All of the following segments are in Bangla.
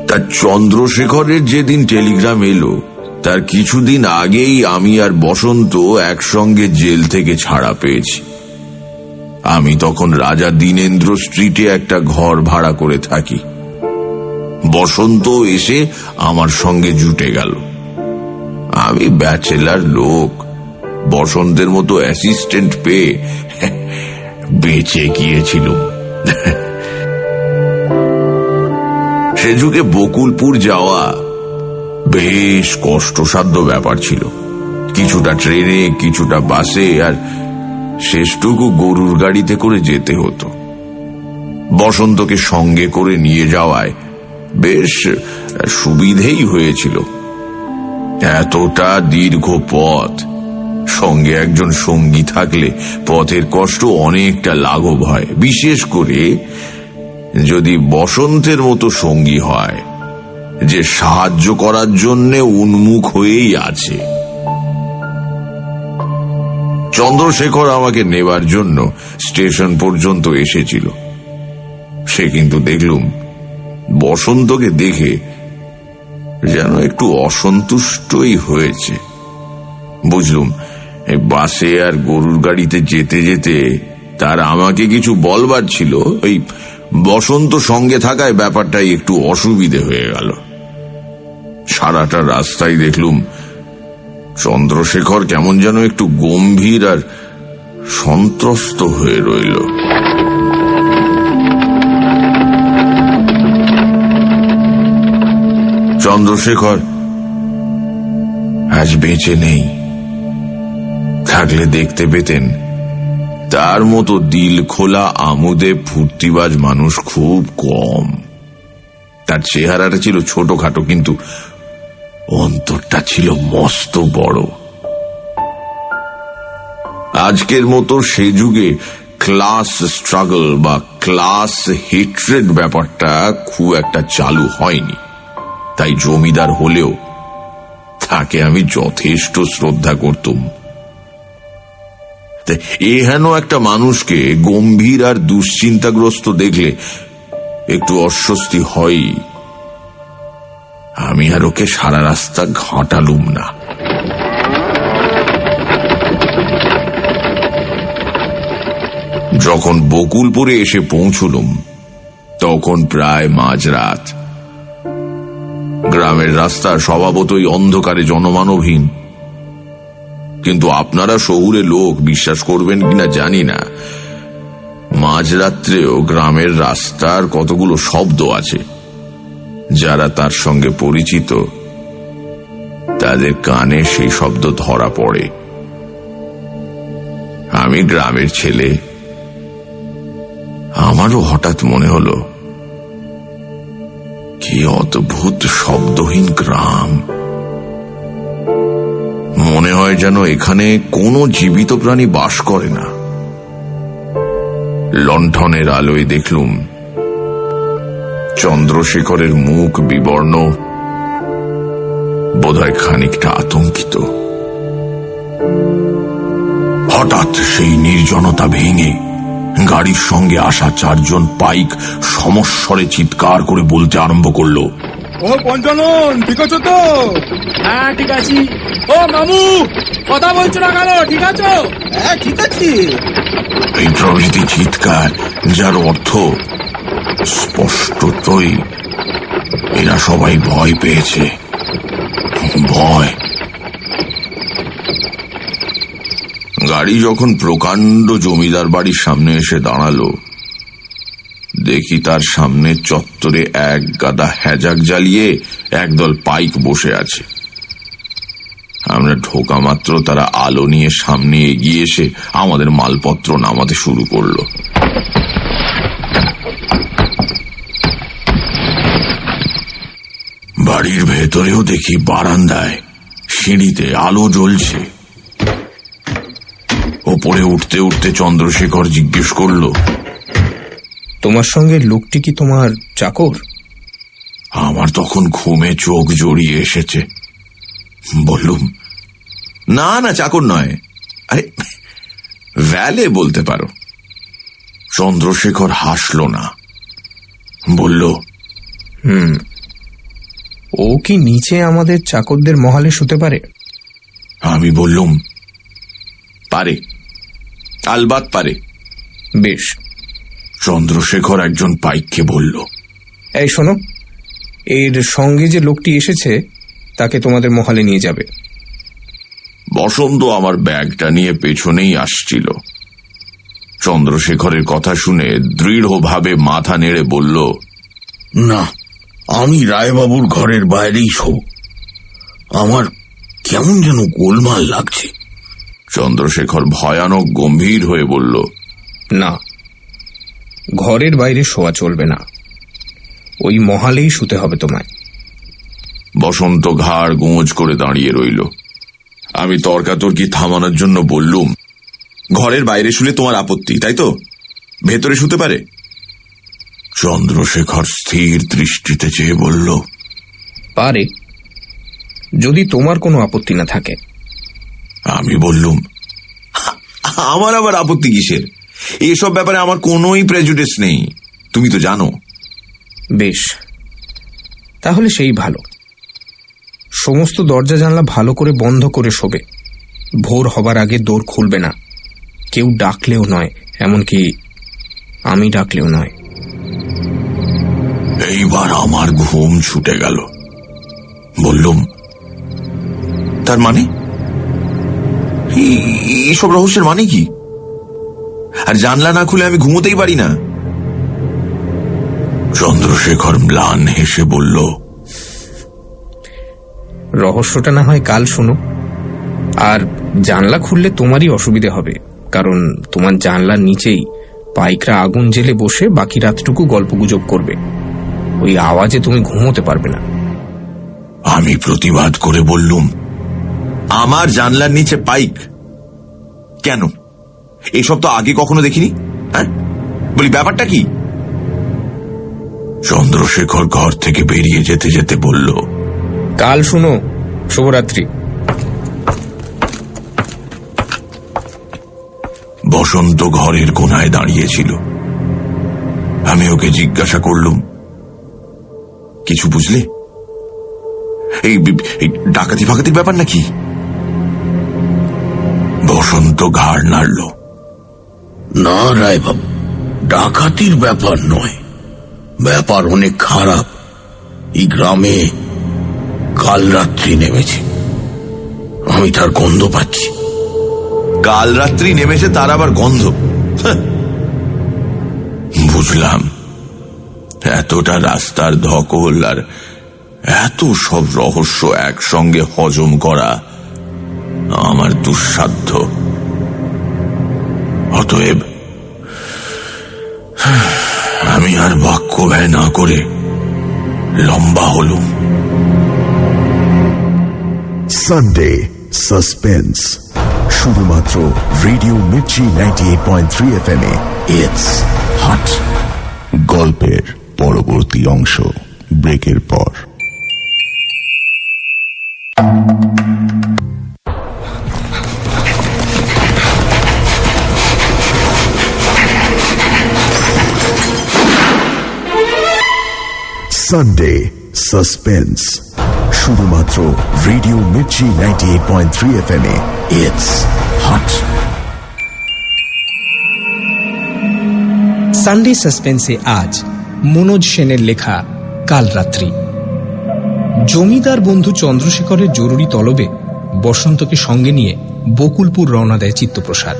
তা চন্দ্রশেখরের যেদিন টেলিগ্রাম এলো তার কিছুদিন আগেই আমি আর বসন্ত একসঙ্গে জেল থেকে ছাড়া পেয়েছি। আমি তখন রাজা দীনেন্দ্র স্ট্রিটে একটা ঘর ভাড়া করে থাকি। বসন্ত এসে আমার সঙ্গে জুটে গেল। আমি ব্যাচেলার লোক, বসন্তের মতো অ্যাসিস্ট্যান্ট পেয়ে বেঁচে গিয়েছিল। সে যুগে বকুলপুর যাওয়া বেশ কষ্টসাধ্য ব্যাপার ছিল। কিছুটা ট্রেনে, কিছুটা বাসে, আর শেষটুকু গরুর গাড়িতে করে যেতে হতো। বসন্তকে সঙ্গে করে নিয়ে যাওয়ায় বেশ সুবিধেই হয়েছিল। এতটা দীর্ঘ পথ, সঙ্গে একজন সঙ্গী থাকলে পথের কষ্ট অনেকটা লাঘব হয়, বিশেষ করে যদি বসন্তের মতো সঙ্গী হয় যে সাহায্য করার জন্য উন্মুখ হয়েই আছে। চন্দ্রশেখর আমাকে নেবার জন্য স্টেশন পর্যন্ত এসেছিল। সে কিন্তু দেখলুম বসন্তকে দেখে যেন একটু অসন্তুষ্টই হয়েছে। বুঝলুম বাসে আর গরুর গাড়িতে যেতে যেতে তার আমাকে কিছু বলবার ছিল, ওই বসন্ত সঙ্গে থাকায় ব্যাপারটাই একটু অসুবিধে হয়ে গেল। সারাটা রাস্তায় দেখলুম চন্দ্রশেখর কেমন যেন একটু গম্ভীর আর সন্ত্রস্ত হয়ে রইল। চন্দ্রশেখর আজ বেঁচে নেই। থাকলে দেখতে পেতেন তার মতো দিল খোলা আমোদে ফুর্তিবাজ মানুষ খুব কম। তার চেহারাটা ছিল ছোটখাটো, কিন্তু অন্তরটা ছিল মস্ত বড়। আজকের মতো সে যুগে ক্লাস স্ট্রাগল বা ক্লাস হেট্রেড ব্যাপারটা খুব একটা চালু হয়নি। তাই জমিদার হলেও তাকে আমি যথেষ্ট শ্রদ্ধা করতুম। এহেন একটা মানুষকে গম্ভীর আর দুশ্চিন্তাগ্রস্ত দেখলে একটু অস্বস্তি হয়। আমি আর ওকে সারা রাস্তা ঘাঁটালুম না। যখন বকুলপুরে এসে পৌঁছলুম তখন প্রায় মাঝরাত। গ্রামের রাস্তা স্বভাবতই অন্ধকারে জনমানবহীন, কিন্তু আপনারা শহুরে লোক বিশ্বাস করবেন কিনা জানি না, মাঝরাত্রেও গ্রামের রাস্তার কতগুলো শব্দ আছে। যারা তার সঙ্গে পরিচিত তাদের কানে সেই শব্দ ধরা পড়ে। আমি গ্রামের ছেলে, আমারও হঠাৎ মনে হলো কি অদ্ভুত শব্দহীন গ্রাম। মনে হয় যেন এখানে কোনো জীবিত প্রাণী বাস করে না। লণ্ঠনের আলোয় দেখলুম চন্দ্রশেখরের মুখ বিবর্ণ, বোধহয় খানিকটা আতঙ্কিত। হঠাৎ সেই নির্জনতা ভেঙে গাড়ির সঙ্গে আসা 4 জন পাইক সমস্বরে চিৎকার করে বলতে আরম্ভ করলো, ও পঞ্চানন, ঠিক আছো তো? হ্যাঁ ঠিক আছি। ও মামু, কথা বলছো না কেন? ঠিক আছো? হ্যাঁ ঠিক আছে। এই প্রভৃতি চিৎকার, যার অর্থ স্পষ্টতই এরা সবাই ভয় পেয়েছে। ভয়। গাড়ি যখন প্রকাণ্ড জমিদার বাড়ির সামনে এসে দাঁড়ালো, দেখি তার সামনে চত্বরে এক গাদা হ্যাজাক জ্বালিয়ে একদল পাইক বসে আছে। আমরা ঢোকা মাত্র তারা আলো নিয়ে সামনে এগিয়ে এসে আমাদের মালপত্র নামাতে শুরু করলো। বাড়ির ভেতরেও দেখি বারান্দায় সিঁড়িতে আলো জ্বলছে। ওপরে উঠতে উঠতে চন্দ্রশেখর জিজ্ঞেস করলো, তোমার সঙ্গে লোকটি কি তোমার চাকর? আমার তখন ঘুমে চোখ জড়িয়ে এসেছে। বললুম, না না, চাকর নয়, আরে ভ্যালে বলতে পারো। চন্দ্রশেখর হাসল না, বলল, ও কি নিচে আমাদের চাকরদের মহলে শুতে পারে? আমি বললুম, পারে, আলবাত পারে। বেশ। চন্দ্রশেখর একজন পাইককে বলল, এই শোনো, এর সঙ্গে যে লোকটি এসেছে তাকে তোমাদের মহলে নিয়ে যাবে। বসন্ত আমার ব্যাগটা নিয়ে পেছনেই আসছিল। চন্দ্রশেখরের কথা শুনে দৃঢ়ভাবে মাথা নেড়ে বলল, না, আমি রায়বাবুর ঘরের বাইরেই শোব। আমার কেমন যেন গোলমাল লাগছে। চন্দ্রশেখর ভয়ানক গম্ভীর হয়ে বলল, না, ঘরের বাইরে শোয়া চলবে না, ওই মহলেই শুতে হবে তোমায়। বসন্ত ঘাড় গোঁজ করে দাঁড়িয়ে রইল। আমি তর্কাতর্কি থামানোর জন্য বললুম, ঘরের বাইরে শুলে তোমার আপত্তি, তাই তো? ভেতরে শুতে পারে? চন্দ্রশেখর স্থির দৃষ্টিতে চেয়ে বলল, পারে, যদি তোমার কোনো আপত্তি না থাকে। আমি বললুম, আমার আবার আপত্তি কিসের? এসব ব্যাপারে আমার কোনোই প্রেজুডিস নেই, তুমি তো জানো। বেশ, তাহলে সেই ভালো। সমস্ত দরজা জানলা ভালো করে বন্ধ করে শোবে। ভোর হবার আগে দোর খুলবে না, কেউ ডাকলেও নয়, এমনকি আমি ডাকলেও নয়। এইবার আমার ঘুম ছুটে গেল। বললুম, তার মানে? এইসব রহস্যের মানে কি? আর জানলা না খুলে আমি ঘুমোতেই পারি না। চন্দ্রশেখর ম্লান হেসে বলল, রহস্যটা না হয় কাল শোনো। আর জানলা খুললে তোমারই অসুবিধে হবে, কারণ তোমার জানলার নিচেই পাইকরা আগুন জেলে বসে বাকি রাতটুকু গল্পগুজব করবে। ওই আওয়াজে তুমি ঘুমোতে পারবে না। আমি প্রতিবাদ করে বললুম, আমার জানলার নিচে পাইক কেন? এসব তো আগে কখনো দেখিনি। হ্যাঁ, বলি ব্যাপারটা কি? চন্দ্রশেখর ঘর থেকে বেরিয়ে যেতে যেতে বলল, কাল শুনো। শুভরাত্রি। বসন্ত ঘরের কোনায় দাঁড়িয়েছিল। আমি ওকে জিজ্ঞাসা করলুম, কিছু বুঝলে? এই ডাকাতি ফাকাতির ব্যাপার নাকি? বসন্ত ঘাড় নাড়ল। না রায়বাবু, ডাকাতির ব্যাপার নয়, ব্যাপার অনেক খারাপ। এই গ্রামে কাল রাত্রি নেমেছে, আমি তার গন্ধ পাচ্ছি। কাল রাত্রি নেমেছে, তার আবার গন্ধ? বুঝলাম, এতটা রাস্তার ধকল আর এত সব রহস্য একসঙ্গে হজম করা আমার দুঃসাধ্য। অতএব আমি আর বাক্য ব্যয় না করে লম্বা হলুম। সানডে সাসপেন্স, শুধুমাত্র রেডিও মির্চি 98.3 FM এ। It's hot. গল্পের পরবর্তী অংশ ব্রেকের পর। সানডে সাসপেন্স, শুধুমাত্র রেডিও মির্চি 98.3 FM এ। It's hot. সানডে সাসপেন্সে আজ মনোজ সেনের লেখা কাল রাত্রি। জমিদার বন্ধু চন্দ্রশেখরের জরুরি তলবে বসন্তকে সঙ্গে নিয়ে বকুলপুর রওনা দেয় চিত্তপ্রসাদ।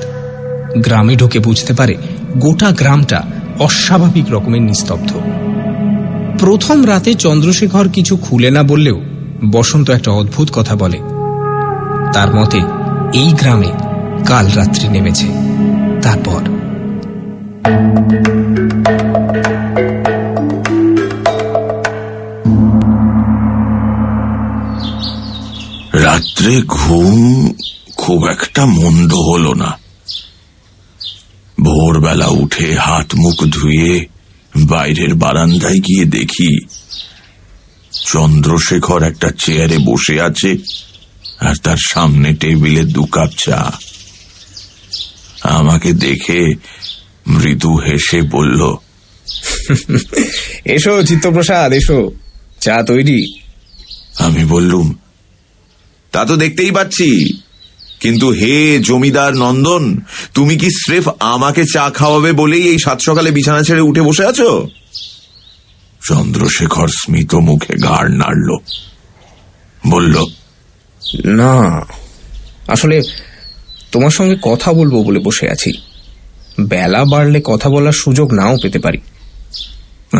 গ্রামে ঢুকে বুঝতে পারে গোটা গ্রামটা অস্বাভাবিক রকমের নিস্তব্ধ। প্রথম রাতে চন্দ্রশেখর কিছু খুলে না বললেও বসন্ত একটা অদ্ভুত কথা বলে। তার মতে এই গ্রামে কাল রাত্রি নেমেছে। তারপর রাত্রে ঘুম খুব একটা মন্দ হলো না। ভোরবেলা উঠে হাত মুখ ধুয়ে বাইরের বারান্দায় গিয়ে দেখি চন্দ্রশেখর একটা চেয়ারে বসে আছে, আর তার সামনে টেবিলে 2 কাপ চা। আমাকে দেখে মৃদু হেসে বলল, এসো চিত্তপ্রসাদ, এসো, চা তৈরি। আমি বললুম, তা তো দেখতেই পাচ্ছি, কিন্তু হে জমিদার নন্দন, তুমি কি স্রেফ আমাকে চা খাওয়াবে বলেই এই সাত সকালে বিছানা ছেড়ে উঠে বসে আছো? চন্দ্রশেখর স্মিত মুখে ঘাড় নাড়ল, বলল, না, আসলে তোমার সঙ্গে কথা বলবো বলে বসে আছি। বেলা বাড়লে কথা বলার সুযোগ নাও পেতে পারি।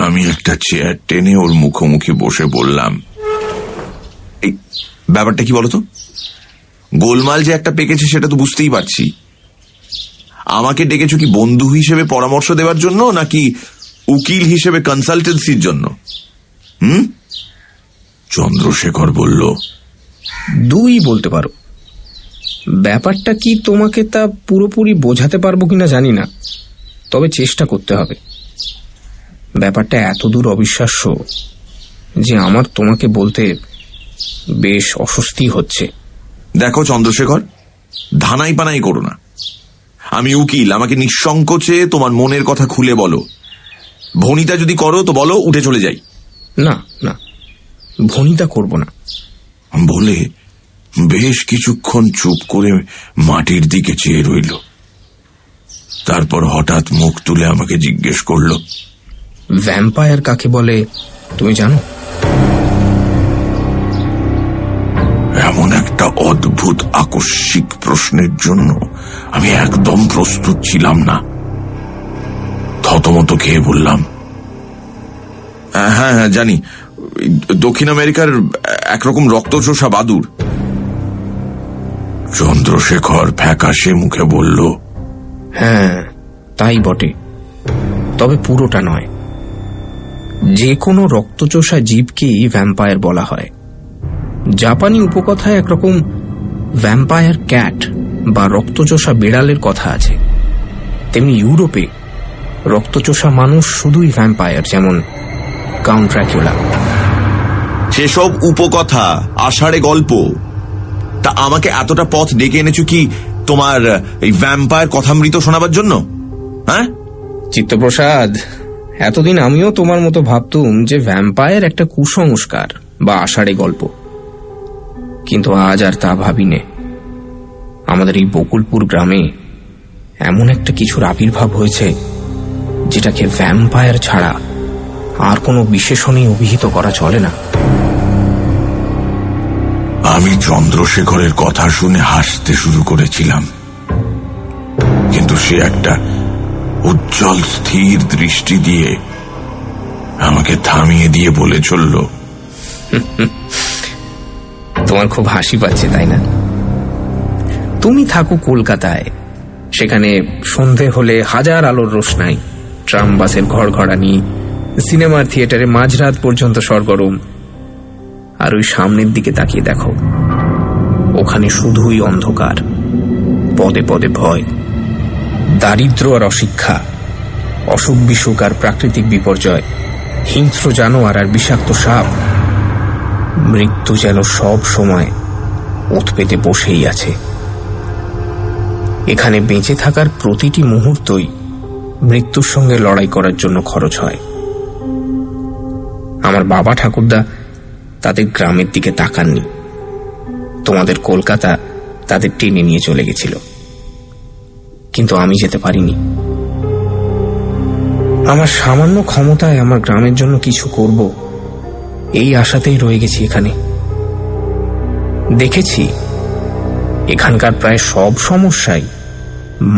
আমি একটা চেয়ার টেনে ওর মুখোমুখি বসে বললাম, এই ব্যাপারটা কি বলতো? গোলমাল যে একটা পেকেছে সেটা তো বুঝতেই পারছি। আমাকে ডেকেছো কি বন্ধু হিসেবে পরামর্শ দেওয়ার জন্য, নাকি উকিল হিসেবে কনসালটেন্সির জন্য? চন্দ্রশেখর বলল, দুই বলতে পারো। ব্যাপারটা কি তোমাকে তা পুরোপুরি বোঝাতে পারবো কিনা জানি না, তবে চেষ্টা করতে হবে। ব্যাপারটা এতদূর অবিশ্বাস্য যে আমার তোমাকে বলতে বেশ অস্বস্তি হচ্ছে। দেখো চন্দ্রশেখর, ধানাই পানাই করো না। আমি উকিল, আমাকে নিঃসংকোচে তোমার মনের কথা খুলে বলো। ভনিতা যদি করো তো বলো, উঠে চলে যাই। না না, ভনিতা করব না বলে বেশ কিছুক্ষণ চুপ করে মাটির দিকে চেয়ে রইল। তারপর হঠাৎ মুখ তুলে আমাকে জিজ্ঞেস করল, ভ্যাম্পায়ার কাকে বলে তুমি জানো? এমন একটা অদ্ভুত আকস্মিক প্রশ্নের জন্য আমি একদম প্রস্তুত ছিলাম না। থতমত খেয়ে বললাম, হ্যাঁ হ্যাঁ জানি, দক্ষিণ আমেরিকার একরকম রক্তচোষা বাদুড়। চন্দ্রশেখর ফ্যাকাশে মুখে বলল, হ্যাঁ তাই বটে, তবে পুরোটা নয়। যে কোনো রক্তচোষা জীবকেই ভ্যাম্পায়ার বলা হয়। জাপানি উপকথায় একরকম ভ্যাম্পায়ার ক্যাট বা রক্তচোষা বিড়ালের কথা আছে। তেমনি ইউরোপে রক্তচোষা মানুষ শুধুই ভ্যাম্পায়ার, যেমন কাউন্ট ড্রাকুলা। সেসব উপকথা, আষাঢ়ে গল্প। তা আমাকে এতটা পথ ডেকে এনেছো কি তোমার এই ভ্যাম্পায়ার কথামৃত শোনাবার জন্য? হ্যাঁ চিত্তপ্রসাদ, এতদিন আমিও তোমার মতো ভাবতুম যে ভ্যাম্পায়ার একটা কুসংস্কার বা আষাঢ়ে গল্প, কিন্তু আজ আর তা ভাবিনে। আমাদের এই বকুলপুর গ্রামে এমন একটা কিছুর আবির্ভাব হয়েছে যেটাকে ভ্যাম্পায়ার ছাড়া আর কোনো বিশেষণেই অভিহিত করা চলে না। আমি চন্দ্রশেখরের কথা শুনে হাসতে শুরু করেছিলাম, কিন্তু সে একটা উজ্জ্বল স্থির দৃষ্টি দিয়ে আমাকে থামিয়ে দিয়ে বলে চলল, তোমার খুব হাসি পাচ্ছে তাই না? তুমি থাকো কলকাতায়, সেখানে সন্ধে হলে হাজার আলোর রোশনাই, ট্রাম বাসের ঘড়ঘড়ানি, সিনেমার থিয়েটারে মাঝরাত পর্যন্ত সরগরম। আর ওই সামনের দিকে তাকিয়ে দেখো, ওখানে শুধুই অন্ধকার, পদে পদে ভয়, দারিদ্র আর অশিক্ষা, অসুখ বিসুখ আর প্রাকৃতিক বিপর্যয়, হিংস্র জানোয়ার আর বিষাক্ত সাপ। মৃত্যু যেন সব সময় ওঁত পেতে বসেই আছে। এখানে বেঁচে থাকার প্রতিটি মুহূর্তই মৃত্যুর সঙ্গে লড়াই করার জন্য খরচ হয়। আমার বাবা ঠাকুরদা তাদের গ্রামের দিকে তাকাননি, তোমাদের কলকাতা তাদের টেনে নিয়ে চলে গেছিল, কিন্তু আমি যেতে পারিনি। আমার সামান্য ক্ষমতায় আমার গ্রামের জন্য কিছু করব, এই আশাতেই রয়ে গেছি এখানে। দেখেছি এখানকার প্রায় সব সমস্যাই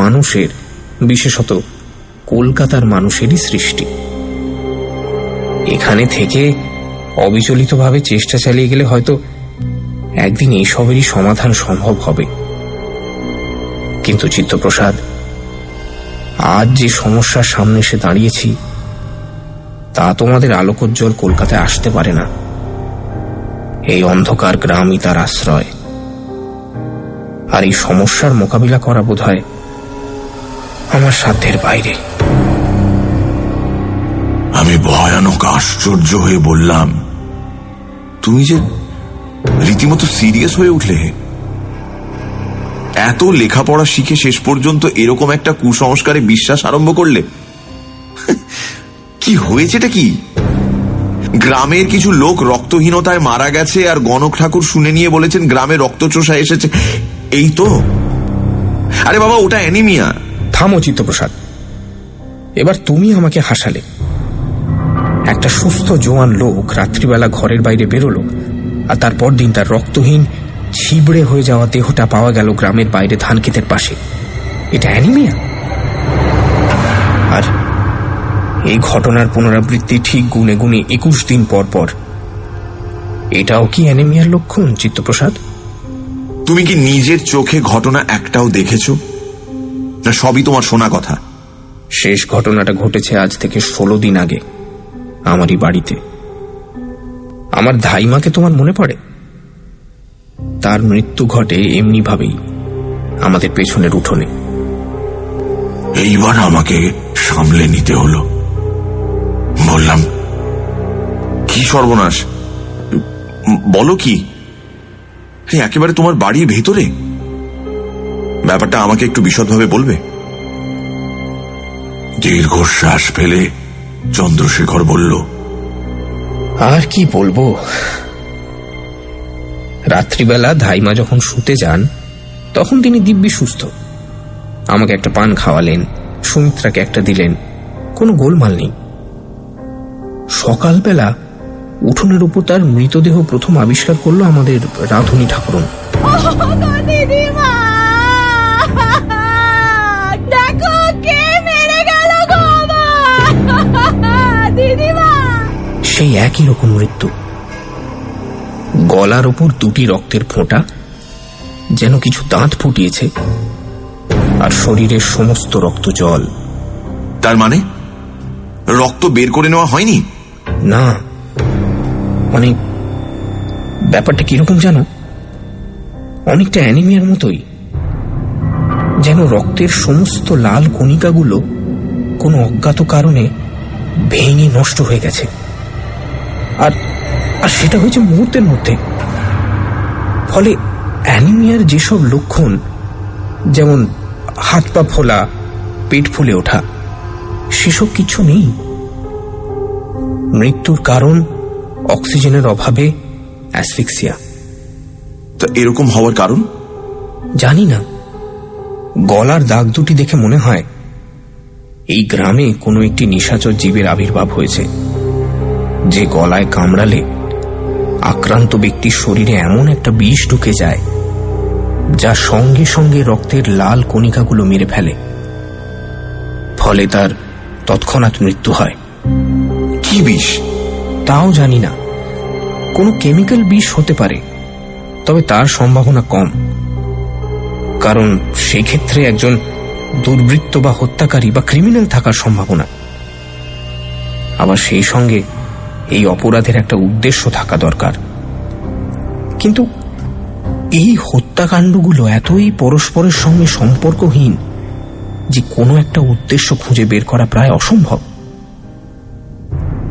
মানুষের, বিশেষত কলকাতার মানুষেরই সৃষ্টি। এখানে থেকে অবিচলিতভাবে চেষ্টা চালিয়ে গেলে হয়তো একদিন এইসবেরই সমাধান সম্ভব হবে। কিন্তু চিত্তপ্রসাদ, আজ যে সমস্যার সামনে এসে দাঁড়িয়েছি তা তোমাদের আলোকোজ্জ্বল কলকাতায় আসতে পারে না। এই অন্ধকার গ্রামই তার আশ্রয়। আর এই সমস্যার মোকাবিলা করা বোধহয় আমার সাধ্যের বাইরে। আমি ভয়ানক আশ্চর্য হয়ে বললাম, তুমি যে রীতিমতো সিরিয়াস হয়ে উঠলে। এত লেখাপড়া শিখে শেষ পর্যন্ত এরকম একটা কুসংস্কারে বিশ্বাস আরম্ভ করলে? কি হয়েছেটা কি? গ্রামের কিছু লোক রক্তহীনতায় মারা গেছে আর গণক ঠাকুর শুনে নিয়ে বলেছেন গ্রামে রক্তচোষা এসেছে, এই তো? আরে বাবা, ওটা অ্যানিমিয়া। থামো চিত্তপ্রসাদ, এবার তুমি আমাকে হাসালে। একটা সুস্থ জোয়ান লোক রাত্রিবেলা ঘরের বাইরে বেরোলো, আর তারপর দিন তার রক্তহীন ছিবড়ে হয়ে যাওয়া দেহটা পাওয়া গেল গ্রামের বাইরে ধানক্ষেতের পাশে। এটা অ্যানিমিয়া? আর এই ঘটনার পুনরাবৃত্তি ঠিক গুনে গুনে 21 দিন পর পর। এটাও কি অ্যানিমিয়ার লক্ষণ চিত্তপ্রসাদ? তুমি কি নিজের চোখে ঘটনা একটাও দেখেছো, না সবই তোমার শোনা কথা? শেষ ঘটনাটা ঘটেছে আজ থেকে 16 দিন আগে, আমারই বাড়িতে। আমার ধাইমাকে তোমার মনে পড়ে? তার মৃত্যু ঘটে এমনি ভাবেই, আমাদের পেছনের উঠোনে। এইবার আমাকে সামলে নিতে হলো। বললাম, কি সর্বনাশ, বলো কি? একেবারে তোমার বাড়ির ভেতরে? ব্যাপারটা আমাকে একটু বিশদভাবে বলবে? দীর্ঘশ্বাস ফেলে চন্দ্রশেখর বলল, আর কি বলবো। রাত্রিবেলা ধাইমা যখন শুতে যান তখন তিনি দিব্যি সুস্থ। আমাকে একটা পান খাওয়ালেন, সুমিত্রাকে একটা দিলেন, কোনো গোলমাল নেই। সকালবেলা উঠোনের উপর তার মৃতদেহ প্রথম আবিষ্কার করলো আমাদের রাধুনী ঠাকুরন। দিদিমা, দেখো কে মেরে গেল গো দিদিমা। সেই একই রকম মৃত্যু, গলার ওপর 2টি রক্তের ফোঁটা, যেন কিছু দাঁত ফুটিয়েছে, আর শরীরের সমস্ত রক্ত জল। তার মানে রক্ত বের করে নেওয়া হয়নি? না, মানে ব্যাপারটা কিরকম জানো, অনেকটা অ্যানিমিয়ার মতোই। যেন রক্তের সমস্ত লাল কণিকাগুলো কোনো অজ্ঞাত কারণে ভেঙে নষ্ট হয়ে গেছে, আর সেটা হয়েছে মুহূর্তের মধ্যে। ফলে অ্যানিমিয়ার যেসব লক্ষণ, যেমন হাত পা ফোলা, পেট ফুলে ওঠা, সেসব কিছু নেই। মৃত্যুর কারণ অক্সিজেনের অভাবে অ্যাসফিক্সিয়া। তা এরকম হওয়ার কারণ? জানি না। গলার দাগ দুটি দেখে মনে হয় এই গ্রামে কোনো একটি নিশাচর জীবের আবির্ভাব হয়েছে, যে গলায় কামড়ালে আক্রান্ত ব্যক্তির শরীরে এমন একটা বিষ ঢুকে যায় যা সঙ্গে সঙ্গে রক্তের লাল কণিকাগুলো মেরে ফেলে। ফলে তার তৎক্ষণাৎ মৃত্যু হয়। কি বিষ? তাও জানি না। কোনো কেমিক্যাল বিষ হতে পারে, তবে তার সম্ভাবনা কম, কারণ সেক্ষেত্রে একজন দুর্বৃত্ত বা হত্যাকারী বা ক্রিমিনাল থাকার সম্ভাবনা। আবার সেই সঙ্গে এই অপরাধের একটা উদ্দেশ্য থাকা দরকার। কিন্তু এই হত্যাকাণ্ডগুলো এতই পরস্পরের সঙ্গে সম্পর্কহীন যে কোনো একটা উদ্দেশ্য খুঁজে বের করা প্রায় অসম্ভব।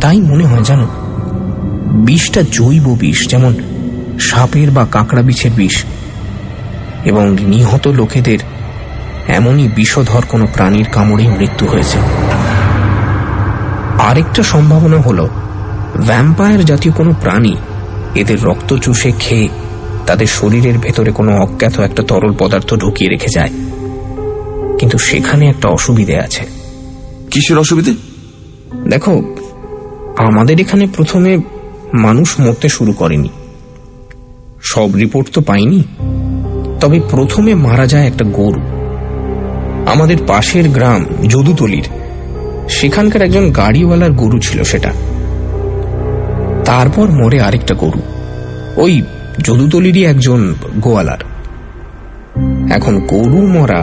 তাই মনে হয় জানো, বিষটা জৈব বিষ, যেমন সাপের বা কাঁকড়া বিছের বিষ, এবং নিহত লোকেদের এমনই বিষধর কোনো প্রাণীর কামড়েই মৃত্যু হয়েছে। আরেকটা সম্ভাবনা হলো ভ্যাম্পায়ার জাতীয় কোনো প্রাণী এদের রক্ত চুষে খেয়ে তাদের শরীরের ভেতরে কোনো অজ্ঞাত একটা তরল পদার্থ ঢুকিয়ে রেখে যায়। কিন্তু সেখানে একটা অসুবিধে আছে। কিসের অসুবিধে? দেখো, আমাদের এখানে প্রথমে মানুষ মরতে শুরু করেনি। সব রিপোর্ট তো পাইনি, তবে প্রথমে মারা যায় একটা গরু। আমাদের পাশের গ্রাম যদুতলির, সেখানকার একজন গাড়িওয়ালার গরু ছিল সেটা। তারপর মরে আরেকটা গরু, ওই যদুতলিরই একজন গোয়ালার। এখন গরু মরা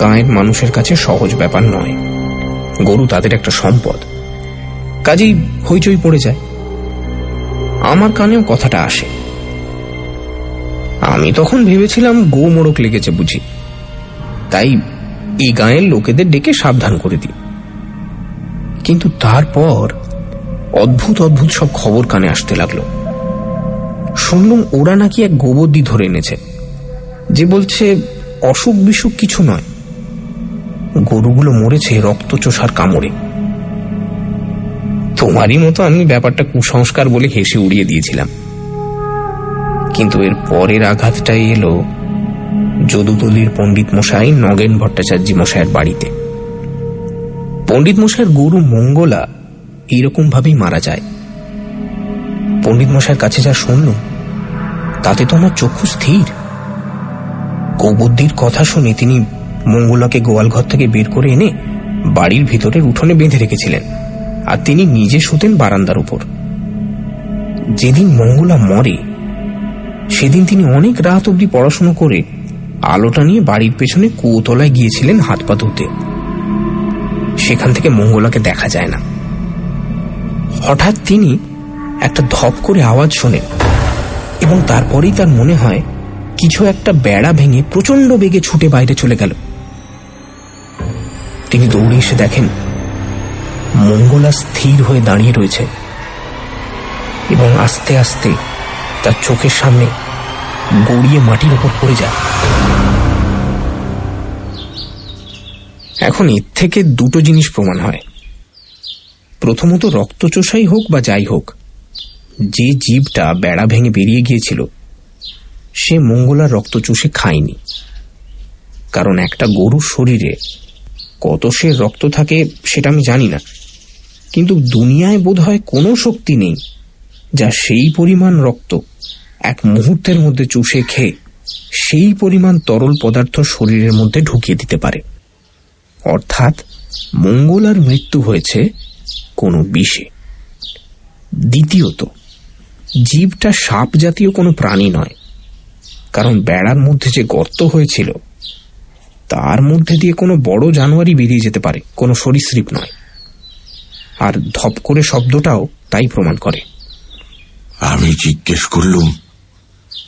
গাঁয়ের মানুষের কাছে সহজ ব্যাপার নয়। গরু তাদের একটা সম্পদ, কাজেই হইচই পড়ে যায়। আমার কানেও কথাটা আসে। আমি তখন ভেবেছিলাম গো মোড়ক লেগেছে বুঝি, তাই এই গাঁয়ের লোকেদের ডেকে সাবধান করে দিই। কিন্তু তারপর অদ্ভুত অদ্ভুত সব খবর কানে আসতে লাগলো। শুনলাম ওরা নাকি এক গোবর্দি ধরে এনেছে, যে বলছে অসুখ বিসুখ কিছু নয়, গরুগুলো মরেছে রক্তচোষার কামড়ে। তোমারই মতো আমি ব্যাপারটা কুসংস্কার বলে হেসে উড়িয়ে দিয়েছিলাম। কিন্তু এর পরের আঘাতটাই এলো যদুতলির পণ্ডিত মশাই নগেন ভট্টাচার্য মশাইয়ের বাড়িতে। পণ্ডিত মশাইয়ের গরু মঙ্গলা এইরকম ভাবেই মারা যায়। পণ্ডিত মশাইয়ের কাছে যা শুনল তাতে তো আমার চক্ষু স্থির। কৌবুদ্ধির কথা শুনে তিনি মঙ্গলাকে গোয়াল ঘর থেকে বের করে এনে বাড়ির ভিতরের উঠোনে বেঁধে রেখেছিলেন, আর তিনি নিজে শুতেন বারান্দার উপর। যেদিন মঙ্গলা মরে সেদিন তিনি অনেক রাত অবধি পড়াশুনো করে আলোটা নিয়ে বাড়ির পেছনে কুয়োতলায় গিয়েছিলেন হাত পা ধুতে। সেখান থেকে মঙ্গলাকে দেখা যায় না। হঠাৎ তিনি একটা ধপ করে আওয়াজ শোনেন এবং তারপরেই তার মনে হয় কিছু একটা বেড়া ভেঙে প্রচন্ড বেগে ছুটে বাইরে চলে গেল। তিনি দৌড়ে এসে দেখেন মঙ্গলা স্থির হয়ে দাঁড়িয়ে রয়েছে এবং আস্তে আস্তে তার চোখের সামনে গড়িয়ে মাটির উপর পড়ে যায়। এখন এর থেকে দুটো জিনিস প্রমাণ হয়। প্রথমত, রক্তচোষাই হোক বা যাই হোক, যে জীবটা বেড়া ভেঙে বেরিয়ে গিয়েছিল সে মঙ্গলার রক্ত চুষে খায়নি। কারণ একটা গরুর শরীরে কত সে রক্ত থাকে সেটা আমি জানি না, কিন্তু দুনিয়ায় বোধহয় কোনো শক্তি নেই যা সেই পরিমাণ রক্ত এক মুহূর্তের মধ্যে চুষে খেয়ে সেই পরিমাণ তরল পদার্থ শরীরের মধ্যে ঢুকিয়ে দিতে পারে। অর্থাৎ মঙ্গলার মৃত্যু হয়েছে কোনো বিষে। দ্বিতীয়ত, জীবটা সাপ জাতীয় কোনো প্রাণী নয়, কারণ বেড়ার মধ্যে যে গর্ত হয়েছিল তার মধ্যে দিয়ে কোনো বড় জানোয়ারই বেরিয়ে যেতে পারে, কোনো সরীসৃপ নয়। আর ধপ করে শব্দটাও তাই প্রমাণ করে। আমি জিজ্ঞেস করলুম,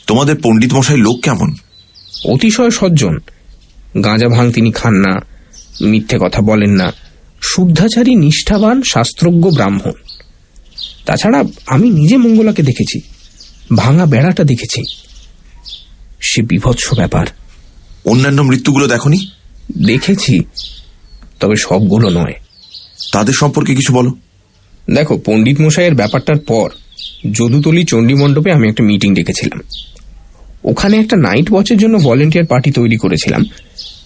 তোমাদের পণ্ডিত মশাই লোক কেমন? অতিশয় সজ্জন। গাঁজা ভাঙ তিনি খান না, মিথ্যে কথা বলেন না, শুদ্ধাচারী, নিষ্ঠাবান, শাস্ত্রজ্ঞ ব্রাহ্মণ। তাছাড়া আমি নিজে মঙ্গলাকে দেখেছি, ভাঙা বেড়াটা দেখেছি। সে বিভৎস ব্যাপার। অন্যান্য মৃত্যুগুলো দেখনি? দেখেছি, তবে সবগুলো নয়। তাদের সম্পর্কে কিছু বলো। দেখো, পণ্ডিত মশাইয়ের ব্যাপারটার পর যদুতলি চণ্ডী মণ্ডপে আমি একটা মিটিং ডেকেছিলাম। ওখানে একটা নাইট ওয়াচের জন্য ভলেন্টিয়ার পার্টি তৈরি করেছিলাম,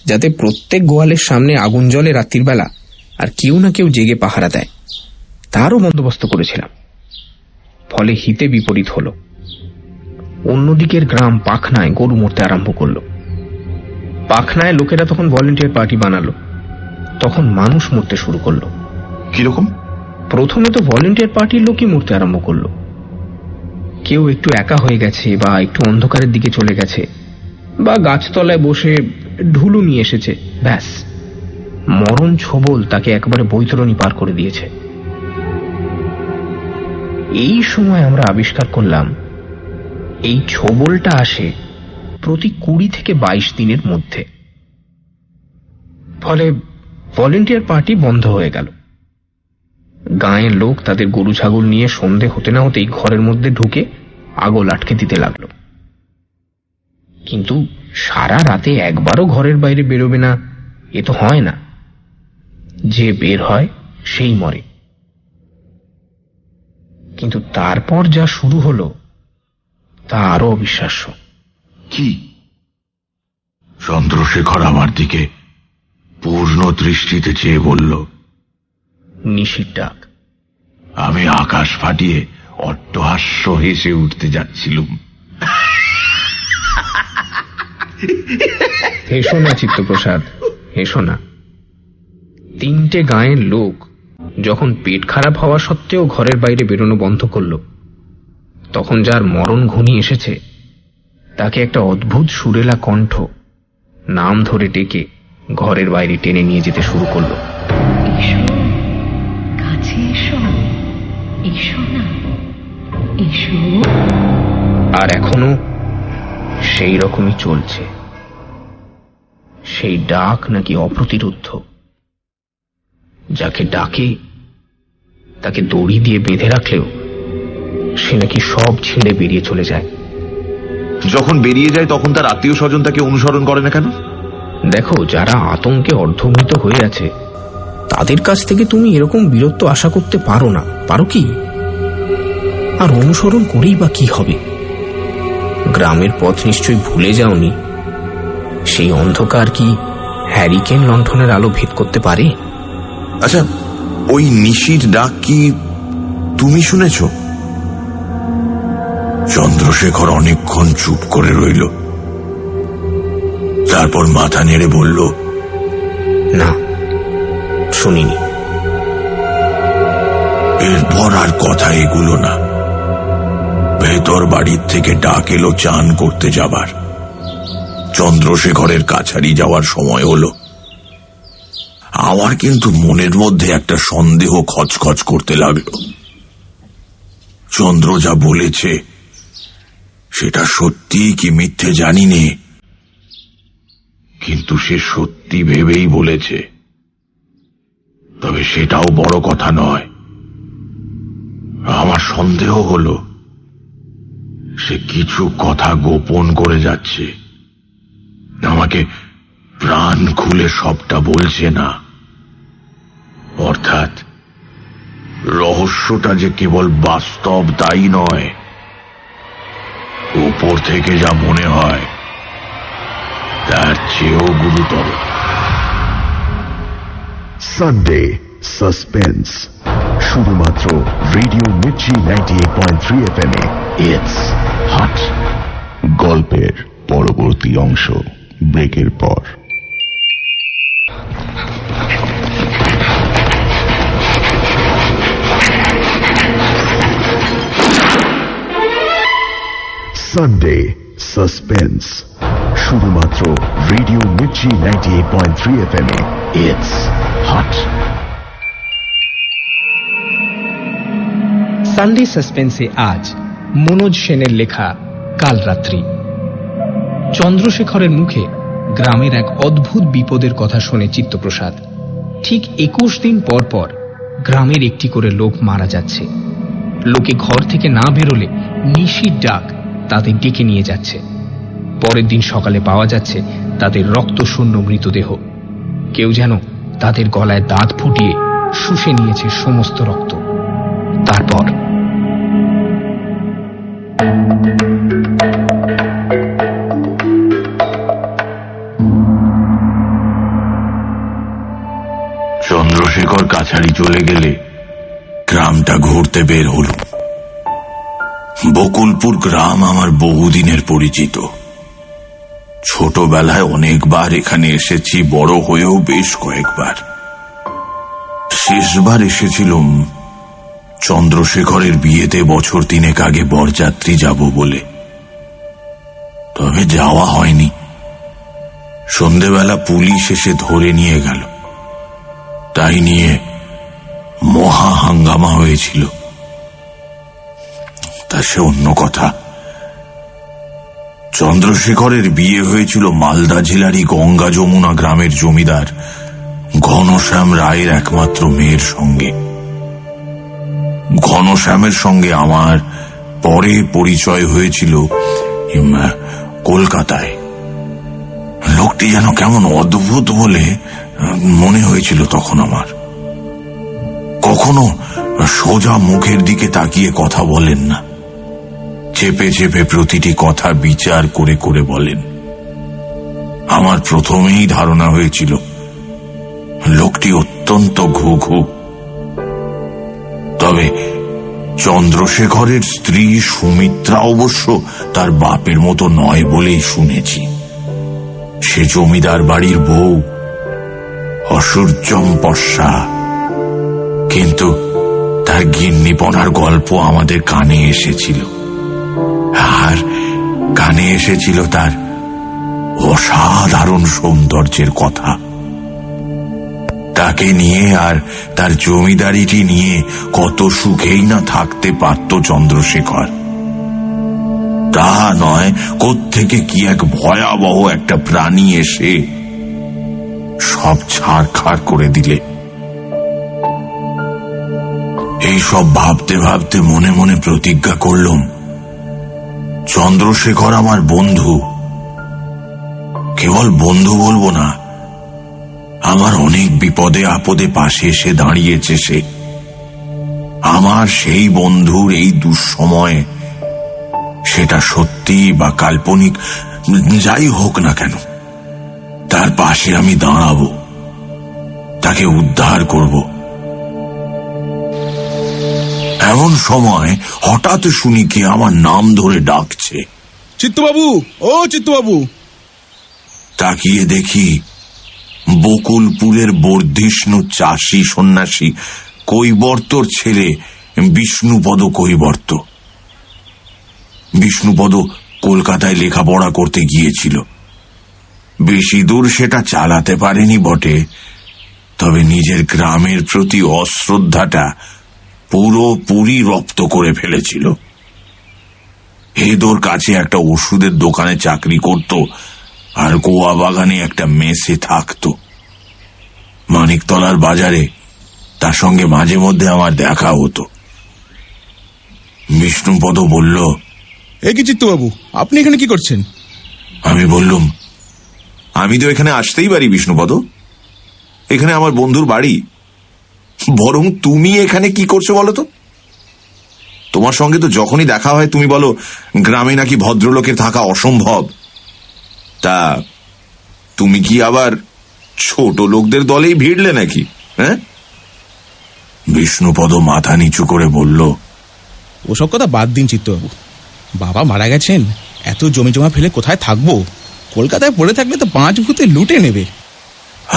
যাতে প্রত্যেক গোয়ালের সামনে আগুন জ্বলে রাত্রির বেলা আর কেউ না কেউ জেগে পাহারা দেয়, তারও বন্দোবস্ত করেছিলাম। ফলে হিতে বিপরীত হলো। অন্যদিকের গ্রাম পাখনায় গরু মরতে আরম্ভ করলো। পাখনায় লোকেরা তখন ভলেন্টিয়ার পার্টি বানালো, তখন মানুষ মরতে শুরু করলো। কিরকম? প্রথমে তো ভলেন্টিয়ার পার্টির লোকই মরতে আরম্ভ করলো। কেউ একটু একা হয়ে গেছে, বা একটু অন্ধকারের দিকে চলে গেছে, বা গাছতলায় বসে ঢুলু নিয়ে এসেছে, ব্যাস মরণ ছোবল তাকে একবারে বৈতরণী পার করে দিয়েছে। এই সময় আমরা আবিষ্কার করলাম এই ছোবলটা আসে প্রতি 20 থেকে 22 দিনের মধ্যে। ফলে ভলেন্টিয়ার পার্টি বন্ধ হয়ে গেল। গাঁয়ের লোক তাদের গরু ছাগল নিয়ে সন্ধে হতে না হতেই ঘরের মধ্যে ঢুকে আগল আটকে দিতে লাগলো। কিন্তু সারা রাতে একবারও ঘরের বাইরে বেরোবে না এ তো হয় না। যে বের হয় সেই মরে। কিন্তু তারপর যা শুরু হলো তা আরো অবিশ্বাস্য। কি? চন্দ্রশেখর আমার দিকে পূর্ণ দৃষ্টিতে চেয়ে বলল, নিশির ডাক। আমি আকাশ ফাটিয়ে অট্টহাস্য হেসে উঠতে যাচ্ছিলুম। হেসো না চিত্তপ্রসাদ, হেসো না। 3টে গাঁয়ের লোক যখন পেট খারাপ হওয়া সত্ত্বেও ঘরের বাইরে বেরোনো বন্ধ করল, তখন যার মরণ ঘনিয়ে এসেছে তাকে একটা অদ্ভুত সুরেলা কণ্ঠ নাম ধরে ডেকে ঘরের বাইরে টেনে নিয়ে যেতে শুরু করলো। এসো, কাছে এসো, এসো না, এসো। আর এখনো সেই রকমই চলছে। সেই ডাক নাকি অপ্রতিরোধ্য। যাকে ডাকে তাকে দড়ি দিয়ে বেঁধে রাখলেও সে নাকি সব ছেড়ে বেরিয়ে চলে যায়। যখন বেরিয়ে যায় তখন তার আত্মীয় স্বজন তাকে অনুসরণ করে না কেন? দেখো, যারা আতঙ্কে অর্ধমৃত হয়ে আছে তাদের কাছ থেকে তুমি এরকম বীরত্ব আশা করতে পারো না, পারো কি? আর অনুসরণ করেই বা কি হবে? গ্রামের পথ নিশ্চয়ই ভুলে যাওনি। সেই অন্ধকার কি হ্যারিকেন লণ্ঠনের আলো ভেদ করতে পারে? আচ্ছা, ওই নিশির ডাক কি তুমি শুনেছ? চন্দ্রশেখর অনেকক্ষণ চুপ করে রইল, তারপর মাথা নেড়ে বলল, না, শুনিনি। এরপর আর কথা এগুলো না। ভেতর বাড়ির থেকে ডাক এলো চান করতে যাবার। চন্দ্রশেখরের কাছারি যাওয়ার সময় হলো। আমার কিন্তু মনের মধ্যে একটা সন্দেহ খচখচ করতে লাগলো। চন্দ্র যা বলেছে সেটা সত্যি কি মিথ্যে জানি নে, কিন্তু সে সত্যি ভেবেই বলেছে। তবে সেটাও বড় কথা নয়। আমার সন্দেহ হলো সে কিছু কথা গোপন করে যাচ্ছে, আমাকে প্রাণ খুলে সবটা বলছে না। অর্থাৎ রহস্যটা যে কেবল বাস্তব তাই নয়, উপর থেকে যা মনে হয় তার চেয়েও গুরুতর। সানডে সাসপেন্স, শুধুমাত্র রেডিও মির্চি 98.3 FM এ। It's hot. গল্পের পরবর্তী অংশ ব্রেকের পর। সানডে সাসপেন্স, শুধুমাত্র রেডিও মির্চি 98.3 FM এ। It's hot. সানডে সাসপেন্সে আজ মনোজ সেনের লেখা কালরাত্রি। চন্দ্রশেখরের মুখে গ্রামের এক অদ্ভুত বিপদের কথা শুনে চিত্তপ্রসাদ ঠিক 21 দিন পর পর গ্রামের একটি করে লোক মারা যাচ্ছে। লোকে ঘর থেকে না বেরোলে নিশির ডাক তাদের ডেকে নিয়ে যাচ্ছে। পরের দিন সকালে পাওয়া যাচ্ছে তাদের রক্তশূন্য মৃতদেহ। কেউ যেন তাদের গলায় দাঁত ফুটিয়ে শুষে নিয়েছে সমস্ত রক্ত। তারপর চন্দ্রশেখর কাছারি চলে গেলে গ্রামটা ঘুরতে বের হল। বকুলপুর গ্রাম আমার বহুদিনের পরিচিত। ছোটবেলায় অনেকবার এখানে এসেছি, বড় হয়েও বেশ কয়েকবার। শেষবার এসেছিলাম চন্দ্রশেখরের বিয়েতে বছর 3 আগে বরযাত্রী যাব বলে। তবে যাওয়া হয়নি। সন্ধেবেলা পুলিশ এসে ধরে নিয়ে গেল। তাই নিয়ে মহা হাঙ্গামা হয়েছিল। তা সে অন্য কথা। চন্দ্রশেখরের বিয়ে হয়েছিল মালদা জেলারই গঙ্গা যমুনা গ্রামের জমিদার ঘনশ্যাম রায়ের একমাত্র মেয়ের সঙ্গে। ঘনশ্যামের সঙ্গে আমার পরে পরিচয় হয়েছিল কলকাতায়। লোকটি যেন কেমন অদ্ভুত বলে মনে হয়েছিল তখন আমার। কখনো সোজা মুখের দিকে তাকিয়ে কথা বলেন না, চেপে চেপে প্রতিটি কথা বিচার করে করে বলেন। আমার প্রথমেই ধারণা হয়েছিল লোকটি অত্যন্ত ঘুঘু। তবে চন্দ্রশেখরের স্ত্রী সুমিত্রা অবশ্য তার বাপের মতো নয় বলেই শুনেছি। সে জমিদার বাড়ির বউ, অসূর্যম্পস্যা। কিন্তু তার গিন্নিপনার গল্প আমাদের কানে এসেছিল, আর কানে এসেছিল তার অসাধারণ সৌন্দর্যের কথা। তাকে নিয়ে আর তার জমিদারিটি নিয়ে কত সুখেই না থাকতে পারত চন্দ্রশেখর। তা নয়, কোত্থেকে কি এক ভয়াবহ একটা প্রাণী এসে সব ছাড়খাড় করে দিলে। এইসব ভাবতে ভাবতে মনে মনে প্রতিজ্ঞা করলাম, চন্দ্রশেখর আমার বন্ধু। কেবল বন্ধু বলবো না, আমার অনেক বিপদে আপদে পাশে এসে দাঁড়িয়েছে সে। আমার সেই বন্ধুর এই দুঃসময়ে, সেটা সত্যি বা কাল্পনিক যাই হোক না কেন, তার পাশে আমি দাঁড়াবো, তাকে উদ্ধার করব। এমন সময় হঠাৎ শুনি কে আমার নাম ধরে ডাকছে। চিত্তবাবু, ও চিত্তবাবু। তাকিয়ে দেখি বকুলপুরের বর্ধিষ্ণু চাষি সন্ন্যাসী কৈবর্তর ছেলে বিষ্ণুপদ কৈবর্ত। বিষ্ণুপদ কলকাতায় লেখাপড়া করতে গিয়েছিল। বেশি দূর সেটা চালাতে পারেনি বটে, তবে নিজের গ্রামের প্রতি অশ্রদ্ধাটা পুরোপুরি রপ্ত করে ফেলেছিল। হেদোর কাছে একটা ওষুধের দোকানে চাকরি করত, আর গোয়া বাগানে একটা মেসে থাকত। মানিকতলার বাজারে তার সঙ্গে মাঝে মধ্যে আমার দেখা হতো। বিষ্ণুপদ বলল, এ কি চিত্তবাবু, আপনি এখানে কি করছেন? আমি বললুম, আমি তো এখানে আসতেই পারি বিষ্ণুপদ, এখানে আমার বন্ধুর বাড়ি। বরং তুমি এখানে কি করছো বলো তো? তোমার সঙ্গে তো যখনই দেখা হয় তুমি বলো গ্রামে নাকি ভদ্রলোকের থাকা অসম্ভব। তা তুমি কি আবার ছোট লোকদের দলেই ভিড়লে নাকি? হ্যাঁ? বিষ্ণুপদ মাথা নিচু করে বলল, ওসব কথা বাদ দিন চিত্তবাবু, বাবা মারা গেছেন, এত জমি জমা ফেলে কোথায় থাকবো? কলকাতায় পড়ে থাকলে তো 5 ভূতে লুটে নেবে।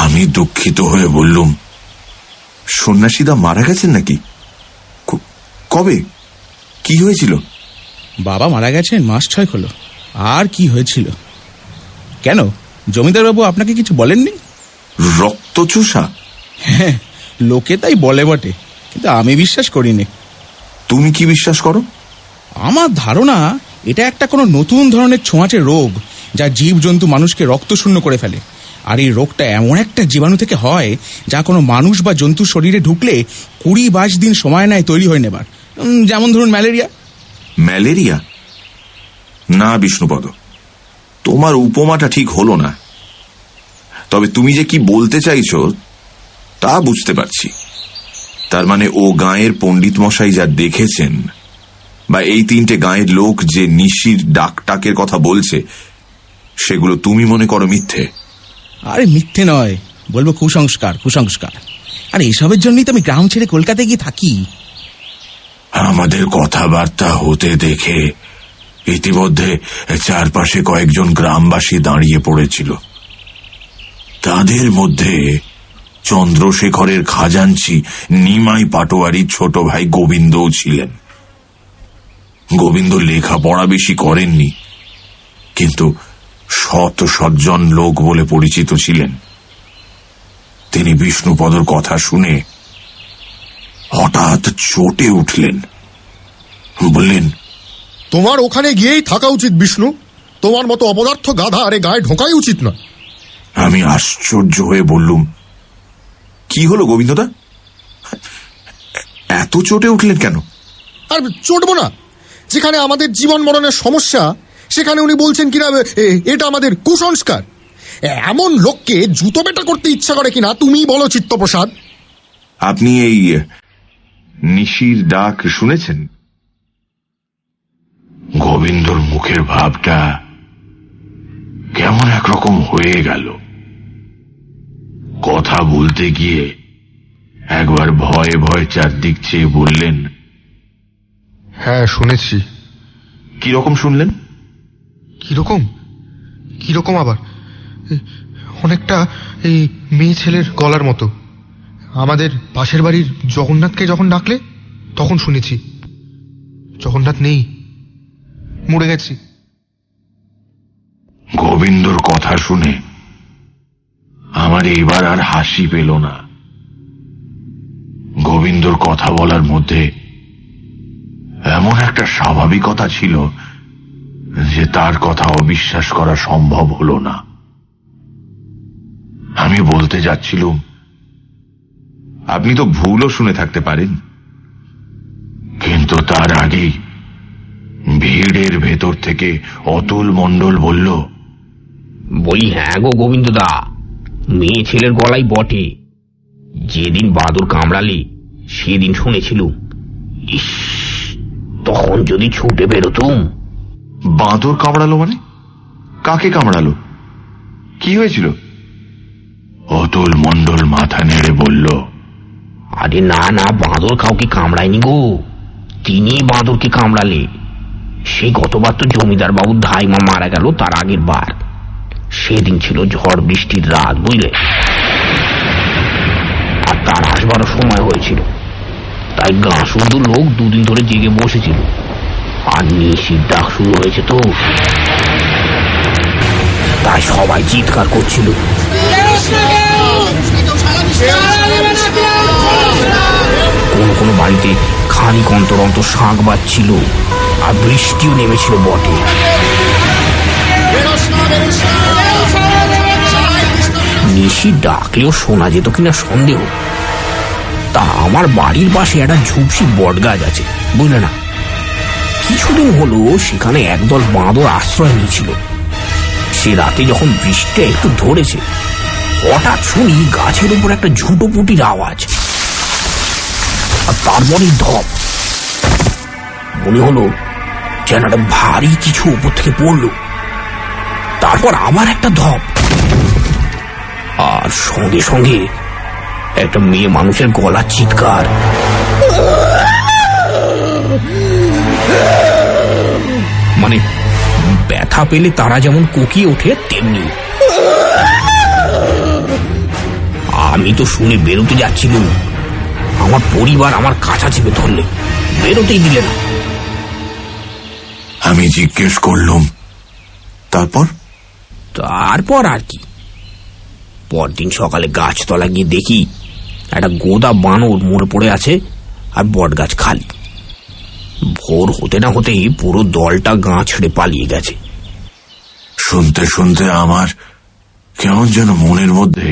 আমি দুঃখিত হয়ে বললুম, সন্ন্যাসীদা মারা গেছেন নাকি? কবে? কি হয়েছিল? বাবা মারা গেছেন 6 মাস হলো। আর কি হয়েছিল? কেন, জমিদার বাবু আপনাকে কিছু বলেননি? রক্তচোষা? হ্যাঁ, লোকে তাই বলে বটে, কিন্তু আমি বিশ্বাস করিনি। তুমি কি বিশ্বাস করো? আমার ধারণা এটা একটা কোনো নতুন ধরনের ছোঁয়াচে রোগ, যা জীবজন্তু মানুষকে রক্তশূন্য করে ফেলে। আর এই রোগটা এমন একটা জীবাণু থেকে হয় যা কোনো মানুষ বা জন্তুর শরীরে ঢুকলে 20-22 দিন সময় নেয় তৈরি হয়ে নেবার। যেমন ধরুন ম্যালেরিয়া। ম্যালেরিয়া? না বিষ্ণুপদ, তোমার উপমাটা ঠিক হলো না। তবে তুমি যে কি বলতে চাইছো তা বুঝতে পারছি। তার মানে ও গাঁয়ের পণ্ডিত মশাই যা দেখেছেন, বা এই 3টে গাঁয়ের লোক যে নিশির ডাকটাকের কথা বলছে, সেগুলো তুমি মনে করো মিথ্যে? আরে মিথ্যে নয়, বলবো কুসংস্কার। কুসংস্কার। আর এসবের জন্যই তো আমি গ্রাম ছেড়ে কলকাতায় গিয়ে থাকি। আমাদের কথাবার্তা হতে দেখে ইতিমধ্যে চারপাশে কয়েকজন গ্রামবাসী দাঁড়িয়ে পড়েছিল। তাদের মধ্যে চন্দ্রশেখরের খাজাঞ্চি নিমাই পাটোয়ারির ছোট ভাই গোবিন্দও ছিলেন। গোবিন্দ লেখাপড়া বেশি করেননি, কিন্তু সৎ সজ্জন লোক বলে পরিচিত ছিলেন। তিনি বিষ্ণুপদর কথা শুনে হঠাৎ চটে উঠলেন, বললেন, তোমার ওখানে গিয়েই থাকা উচিত বিষ্ণু। তোমার মতো অপদার্থ গাধা আরে গায়ে ঢোকাই উচিত না। আমি আশ্চর্য হয়ে বললুম, কি হলো গোবিন্দদা, এত চটে উঠলেন কেন? আর চটবো না? যেখানে আমাদের জীবন মরণের সমস্যা, সেখানে উনি বলছেন কিনা এটা আমাদের কুসংস্কার। এমন লোককে জুতো পেটা করতে ইচ্ছা করে কিনা তুমি বলো চিত্তপ্রসাদ। আপনি এই নিশির ডাক শুনেছেন? গোবিন্দর মুখের ভাবটা কেমন একরকম হয়ে গেল। কথা বলতে গিয়ে একবার ভয়ে ভয়ে চারদিক চেয়ে বললেন, হ্যাঁ শুনেছি। কিরকম শুনলেন? কিরকম আবার? অনেকটা এই মেয়ে ছেলের গলার মতো। আমাদের পাশের বাড়ির জগন্নাথকে যখন ডাকলে তখন শুনেছি। জগন্নাথ নেই, মরে গেছি। গোবিন্দর কথা শুনে আমার এবার আর হাসি পেল না। গোবিন্দর কথা বলার মধ্যে এমন একটা স্বাভাবিকতা ছিল যে তার কথা অবিশ্বাস করা সম্ভব হলো না। আমি বলতে যাচ্ছিলুম, আপনি তো ভুলও শুনে থাকতে পারেন। কিন্তু তার আগেই ভিড়ের ভেতর থেকে অতুল মণ্ডল বলল, বলি, হ্যাঁ গো গোবিন্দদা, মেয়ে ছেলের গলায় বটে। যেদিন বাদুর কামড়ালে সেদিন শুনেছিলুম, ইস, তখন যদি ছুটে বেরোতুম। বাঁদর কামড়ালো মানে? কাকে কামড়ালো? কি হয়েছিল? অতুল মণ্ডল মাথা নেড়ে বলল, আরে না না, বাঁদর কাউকে কামড়ায়নি গো, তিনি বাঁদরকে কামড়ালে। সেই গতবার তো জমিদার বাবুর ধাইমা মারা গেল তার আগের বার। সেদিন ছিল ঝড় বৃষ্টির রাত, বুঝলে, আর তার আসবারও সময় হয়েছিল। তাই গাঁ শুদ্ধ লোক দুদিন ধরে জেগে বসেছিল। আর নিশির ডাক শুরু হয়েছে তো, তাই সবাই চিৎকার করছিল। কোন কোন বাড়িতে খানিক অন্তর অন্তর শাঁখ বাজছিল, আর বৃষ্টিও নেমেছিল বটে। নিশি ডাকলেও শোনা যেত কিনা সন্দেহ। তা আমার বাড়ির পাশে একটা ঝুপসি বট গাছ আছে, বুঝলে না। কিছুদিন হলো সেখানে একদল বাঁদর আশ্রয় নিয়েছিল। সে রাতে যখন বৃষ্টিটা একটু ধরেছে, হঠাৎ শুনি গাছের উপর একটা ঝুটোপুটির আওয়াজ, আর তারপরেই ধপ। মনে হলো যেন একটা ভারী কিছু উপর থেকে পড়লো। তারপর আবার একটা ধপ, আর সঙ্গে সঙ্গে একটা মেয়ে মানুষের গলার চিৎকার। মানে ব্যথা পেলে তারা যেমন কোকিয়ে ওঠে তেমনি। আমি তো শুনে বেরোতে যাচ্ছিলাম, আমার পরিবার আমার কাছা চেপে ধরলে, বেরোতেই দিলে না। আমি জিজ্ঞেস করলুম, তারপর? তারপর আর কি, পরদিন সকালে গাছতলা গিয়ে দেখি একটা গোদা বানর মরে পড়ে আছে, আর বট গাছ খালি। ভোর হতে না হতেই পুরো দলটা গাঁ ছেড়ে পালিয়ে গেছে। শুনতে শুনতে আমার কেমন যেন মনের মধ্যে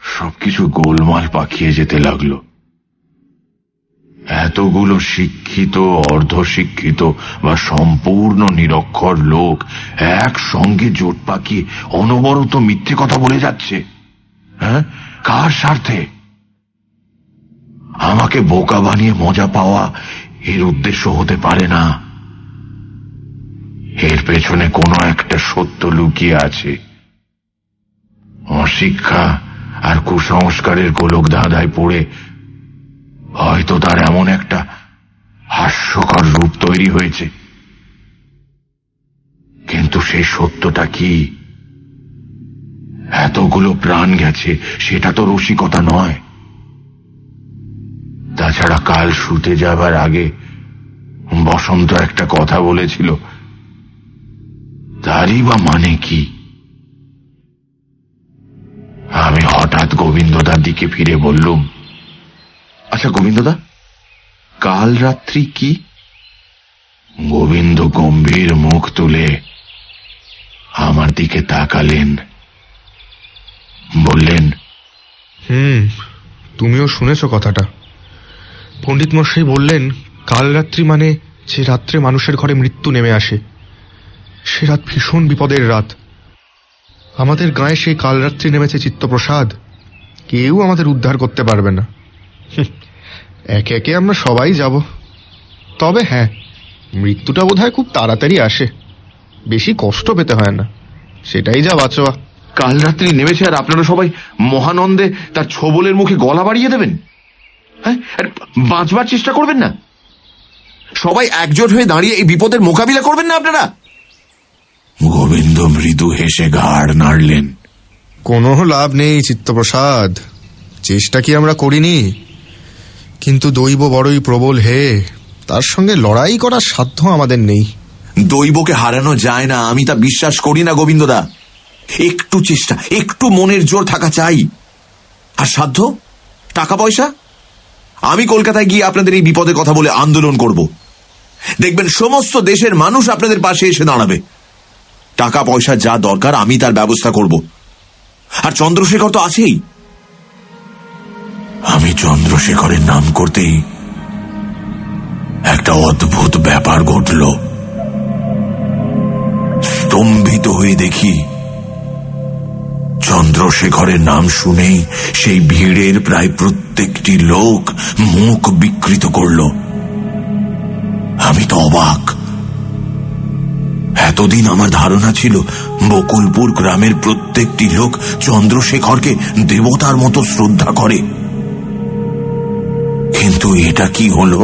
সবকিছু গোলমাল পাকিয়ে যেতে লাগলো। এতগুলো শিক্ষিত, অর্ধশিক্ষিত বা সম্পূর্ণ নিরক্ষর লোক একসঙ্গে জোট পাকিয়ে অনবরত মিথ্যে কথা বলে যাচ্ছে। হ্যাঁ, কার স্বার্থে? আমাকে বোকা বানিয়ে মজা পাওয়া এর উদ্দেশ্য হতে পারে না। এর পেছনে কোনো একটা সত্য লুকিয়ে আছে। অশিক্ষা আর কুসংস্কারের গোলক ধাঁধায় পড়ে হয়তো তার এমন একটা হাস্যকর রূপ তৈরি হয়েছে। কিন্তু সেই সত্যটা কি? এতগুলো প্রাণ গেছে, সেটা তো রসিকতা নয়। তাছাড়া কাল শুতে যাবার আগে বসন্ত একটা কথা বলেছিল, তারই বা মানে কি? আমি হঠাৎ গোবিন্দদার দিকে ফিরে বললুম, আচ্ছা গোবিন্দদা, কাল রাত্রি কি? গোবিন্দ গম্ভীর মুখ তুলে আমার দিকে তাকালেন, বললেন, তুমিও শুনেছ কথাটা। পণ্ডিত মশাই বললেন, কাল রাত্রি মানে যে রাত্রে মানুষের ঘরে মৃত্যু নেমে আসে, সে রাত ভীষণ বিপদের রাত। আমাদের গায়ে সেই কাল রাত্রি নেমেছে চিত্তপ্রসাদ, কেউ আমাদের উদ্ধার করতে পারবে না। একে একে আমরা সবাই যাব। তবে হ্যাঁ, মৃত্যুটা বোধহয় খুব তাড়াতাড়ি আসে, বেশি কষ্ট পেতে হয় না, সেটাই যা বাঁচোয়া। কাল রাত্রি নেমেছে আর আপনারা সবাই মহানন্দে তার ছোবলের মুখে গলা বাড়িয়ে দেবেন? হ্যাঁ, বাঁচবার চেষ্টা করবেন না? সবাই একজোট হয়ে দাঁড়িয়ে এই বিপদের মোকাবিলা করবেন না আপনারা? গোবিন্দ মৃদু হেসে ঘাড় নাড়লেন। কোনো লাভ নেই চিত্তপ্রসাদ, চেষ্টা কি আমরা করিনি? কিন্তু দৈব বড়ই প্রবল হে, তার সঙ্গে লড়াই করার সাধ্য আমাদের নেই। দৈবকে হারানো যায় না, আমি তা বিশ্বাস করি না গোবিন্দদা। একটু চেষ্টা, একটু মনের জোর থাকা চাই। আর সাধ্য, টাকা পয়সা? আমি কলকাতায় গিয়ে আপনাদের এই বিপদের কথা বলে আন্দোলন করব। দেখবেন সমস্ত দেশের মানুষ আপনাদের পাশে এসে দাঁড়াবে। টাকা পয়সা যা দরকার আমি তার ব্যবস্থা করব। আর চন্দ্রশেখর তো আছেই। আমি চন্দ্রশেখরের নাম করতেই একটা অদ্ভুত ব্যাপার ঘটল। স্তম্ভিত হয়ে দেখি চন্দ্রশেখরের নাম শুনেই সেই ভিড়ের প্রায় প্রত্যেকটি লোক মুখ বিকৃত করল। আমি তো অবাক। এতদিন আমার ধারণা ছিল বকুলপুর গ্রামের প্রত্যেকটি লোক চন্দ্রশেখরকে দেবতার মতো শ্রদ্ধা করে, কিন্তু এটা কি হলো?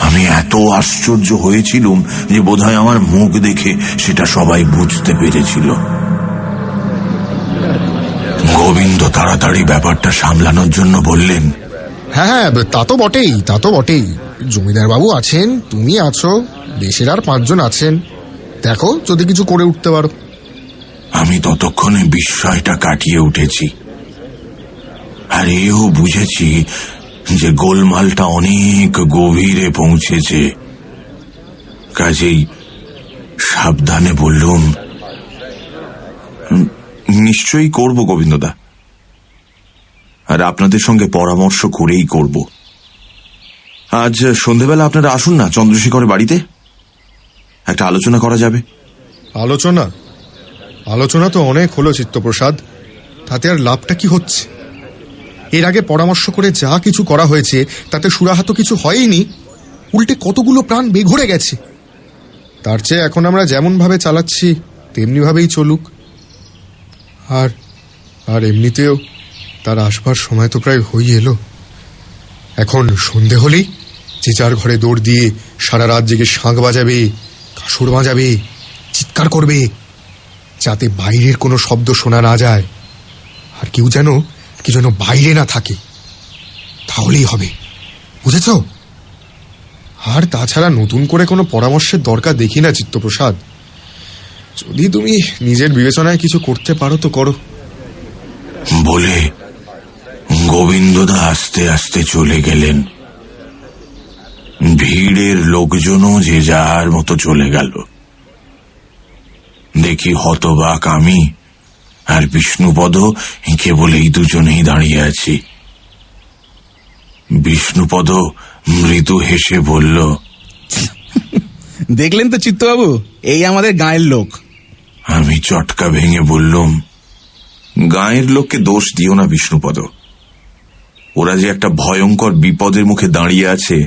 আমি এত আশ্চর্য হয়েছিলুম যে বোধহয় আমার মুখ দেখে সেটা সবাই বুঝতে পেরেছিল। গোবিন্দ তাড়াতাড়ি ব্যাপারটা সামলানোর জন্য বললেন, হ্যাঁ, তা তো বটেই, তা তো বটেই। জমিদার বাবু আছেন, তুমি আছো, দেশের আর 5 জন আছেন। দেখো যদি কিছু করে উঠতে পারো। আমি ততক্ষণে বিস্ময়টা কাটিয়ে উঠেছি, আর এও বুঝেছি যে গোলমালটা অনেক গভীরে পৌঁছেছে। কাজেই সাবধানে বললুম, নিশ্চয়ই করব গোবিন্দদা, আর আপনাদের সঙ্গে পরামর্শ করেই করব। আজ সন্ধেবেলা আপনারা আসুন না চন্দ্রশেখরের বাড়িতে, একটা আলোচনা করা যাবে। আলোচনা? আলোচনা তো অনেক হলো চিত্তপ্রসাদ, তাতে আর লাভটা কি হচ্ছে? এর আগে পরামর্শ করে যা কিছু করা হয়েছে তাতে সুরাহা তো কিছু হয়নি, উল্টে কতগুলো প্রাণ বেঘরে গেছে। তার চেয়ে এখন আমরা যেমন ভাবে চালাচ্ছি তেমনি ভাবেই চলুক। আর এমনিতেও তার আসবার সময় তো প্রায় হয়ে এলো। এখন সন্ধে হলেই যে যার ঘরে দৌড় দিয়ে সারা রাত জেগে শাঁখ বাজাবে, কাসর বাজাবে, চিৎকার করবে, যাতে বাইরের কোনো শব্দ শোনা না যায়, আর কেউ যেন বাইরে না থাকে, তাহলেই হবে, বুঝেছ? আর তাছাড়া নতুন করে কোনো পরামর্শের দরকার দেখি না চিত্তপ্রসাদ। যদি তুমি নিজের বিবেচনায় কিছু করতে পারো তো করো। বলে গোবিন্দদা আস্তে আস্তে চলে গেলেন। ভিড়ের লোকজনও যে যার মতো চলে গেল। দেখি হতবাক আমি আর বিষ্ণুপদ কেবল এই দুজনেই দাঁড়িয়ে আছি। বিষ্ণুপদ মৃদু হেসে বলল, দেখলেন তো চিত্তবাবু, এই আমাদের গায়ের লোক। আমি চটকা ভেঙে বললুম, গায়ের লোককে দোষ দিও না বিষ্ণুপদ, ওরা যে একটা ভয়ঙ্কর বিপদের মুখে দাঁড়িয়ে আছে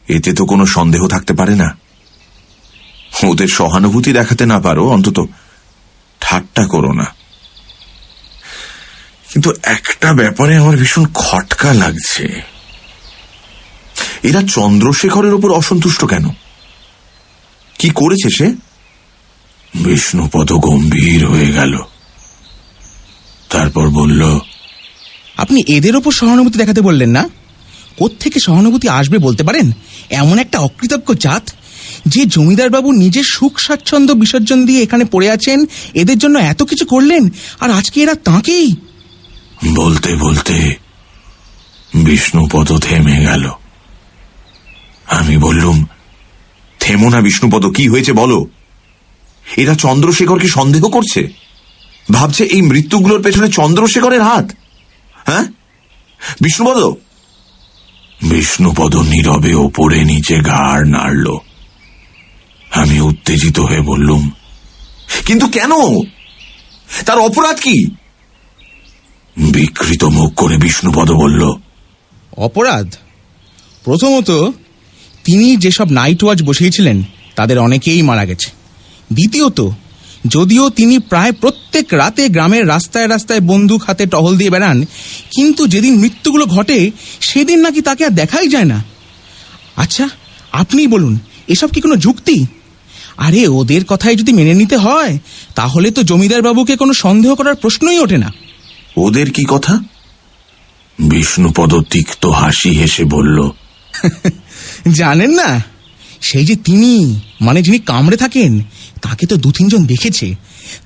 এতে তো কোনো সন্দেহ থাকতে পারে না। ওদের সহানুভূতি দেখাতে না পারো, অন্তত ঠাট্টা করো না। কিন্তু একটা ব্যাপারে আমার ভীষণ খটকা লাগছে, এরা চন্দ্রশেখরের উপর অসন্তুষ্ট কেন? কি করেছে সে? বিষ্ণুপদ গম্ভীর হয়ে গেল, তারপর বলল, আপনি এদের ওপর সহানুভূতি দেখাতে বললেন না? কোত্থেকে সহানুভূতি আসবে বলতে পারেন? এমন একটা অকৃতজ্ঞ জাত যে জমিদার বাবু নিজের সুখ স্বাচ্ছন্দ্য বিসর্জন দিয়ে এখানে পড়ে আছেন, এদের জন্য এত কিছু করলেন, আর আজকে এরা তাঁকেই। বলতে বলতে বিষ্ণুপদ থেমে গেল। আমি বললুম, থেমো না বিষ্ণুপদ, কি হয়েছে বলো? এরা চন্দ্রশেখরকে সন্দেহ করছে, ভাবছে এই মৃত্যুগুলোর পেছনে চন্দ্রশেখরের হাত। হ্যাঁ বিষ্ণুপদ? বিষ্ণুপদ নীরবে ওপরে নিচে ঘাড় নাড়ল। আমি উত্তেজিত হয়ে বললুম, কিন্তু কেন? তার অপরাধ কি? বিকৃত মুখ করে বিষ্ণুপদ বলল, অপরাধ? প্রথমত, তিনি যেসব নাইট ওয়াচ বসিয়েছিলেন তাদের অনেকেই মারা গেছে। দ্বিতীয়ত, যদিও তিনি প্রায় প্রত্যেক রাতে গ্রামের রাস্তায় রাস্তায় বন্দুক হাতে টহল দিয়ে বেড়ান, কিন্তু যেদিন মৃত্যুগুলো ঘটে সেদিন নাকি তাকে আর দেখাই যায় না। আচ্ছা আপনিই বলুন, এসব কি কোনো যুক্তি? আরে ওদের কথাই যদি মেনে নিতে হয় তাহলে তো জমিদার বাবুকে কোনো সন্দেহ করার প্রশ্নই ওঠে না। ওদের কি কথা? বিষ্ণুপদ তিক্ত হাসি হেসে বলল, জানেন না, সেই যে তিনি, মানে যিনি কামড়ে থাকেন, তাকে তো 2-3 জন দেখেছে।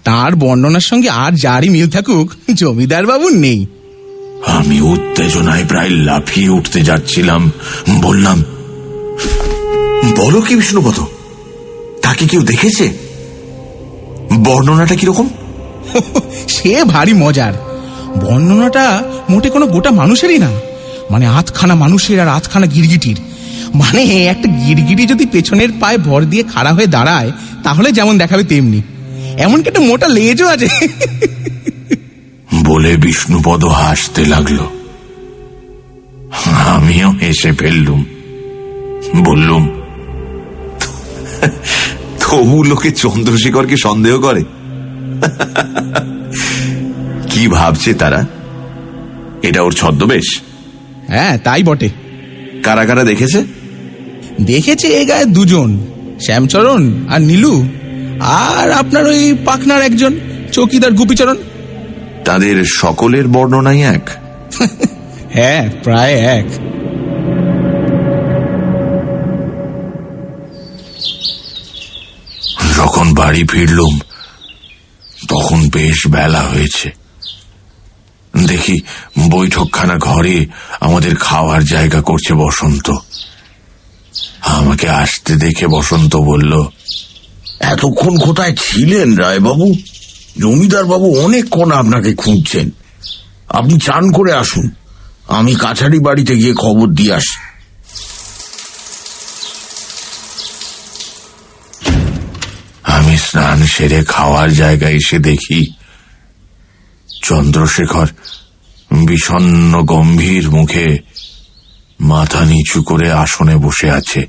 তার বর্ণনার সঙ্গে আর যারই মিল থাকুক, জমিদার বাবুর নেই। আমি উত্তেজনায় প্রায় লাফিয়ে উঠতে যাচ্ছিলাম। বললাম, বলো কি বিষ্ণুপদ, তাকে কেউ দেখেছে? বর্ণনাটা কিরকম? সে ভারী মজার। বর্ণনাটা মোটে কোনো গোটা মানুষেরই না, মানে 8খানা মানুষের আর 8খানা গিরগিটির। মানে একটা গিরগিটি যদি পেছনের পায়ে ভর দিয়ে খাড়া হয়ে দাঁড়ায় তাহলে যেমন দেখাবে তেমনি। এমনকি একটা মোটা লেজও আছে। বলে বিষ্ণুপদ হাসতে লাগলো। আমিও হেসে ফেললুম, বললুম, তবু লোকে চন্দ্রশেখরকে সন্দেহ করে। কি ভাবছে তারা? এটা ওর ছদ্মবেশ? হ্যাঁ, তাই বটে। কারা কারা দেখেছে? দেখেছে এ গায়ে দুজন, শ্যামচরণ আর নীলু, আর আপনার ওই পাকনার একজন চৌকিদার গুপিচরণ। তাদের সকলের বর্ণনাই এক? হ্যাঁ, প্রায় এক। যখন বাড়ি ফিরলুম তখন বেশ বেলা হয়েছে। দেখি বৈঠকখানা ঘরে আমাদের খাওয়ার জায়গা করছে বসন্ত। আমাকে আসতে দেখে বসন্ত বলল, এতক্ষণ কোথায় ছিলেন রায়বাবু? জমিদার বাবু অনেকক্ষণ আপনাকে খুঁজছেন। আপনি চান করে আসুন, আমি কাছারি বাড়িতে গিয়ে খবর দিয়ে আসি। আমি স্নান সেরে খাওয়ার জায়গায় এসে দেখি চন্দ্রশেখর বিষণ্ণ গম্ভীর মুখে মাথা নিচু করে আসনে বসে আছে।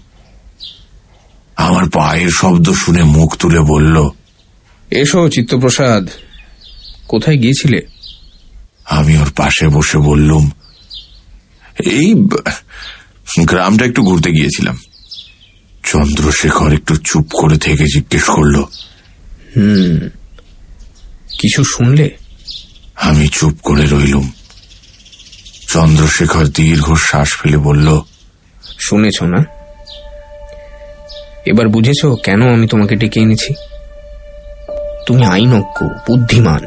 আমার পায়ের শব্দ শুনে মুখ তুলে বলল, এসো চিত্তপ্রসাদ, কোথায় গিয়েছিলে? আমি ওর পাশে বসে বললুম, এই গ্রামটা একটু ঘুরতে গিয়েছিলাম। চন্দ্রশেখর একটু চুপ করে থেকে জিজ্ঞেস করল, কিছু শুনলে? আমি চুপ করে রইলুম। চন্দ্রশেখর দীর্ঘ শ্বাস ফেলে বলল, শুনেছ না? এবার বুঝেছ কেন আমি তোমাকে ডেকে এনেছি? তুমি আইনজ্ঞ, বুদ্ধিমান,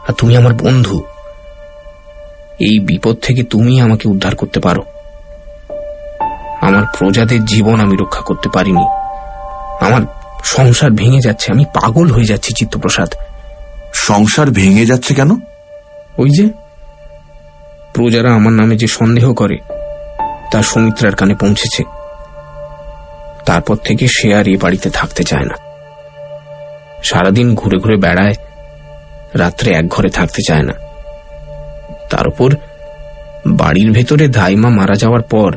আর তুমি আমার বন্ধু। এই বিপদ থেকে তুমি আমাকে উদ্ধার করতে পারো। আমার প্রজাদের জীবন আমি রক্ষা করতে পারিনি। আমার সংসার ভেঙে যাচ্ছে, আমি পাগল হয়ে যাচ্ছি চিত্তপ্রসাদ। সংসার ভেঙে যাচ্ছে কেন? ওই যে প্রজারা আমার নামে যে সন্দেহ করে তা সুমিত্রার কানে পৌঁছেছে। তারপর থেকে সে আর এ বাড়িতে থাকতে চায় না। সারাদিন ঘুরে ঘুরে বেড়ায়, রাত্রে এক ঘরে থাকতে চায় না। তার উপর বাড়ির ভেতরে দাইমা মারা যাওয়ার পর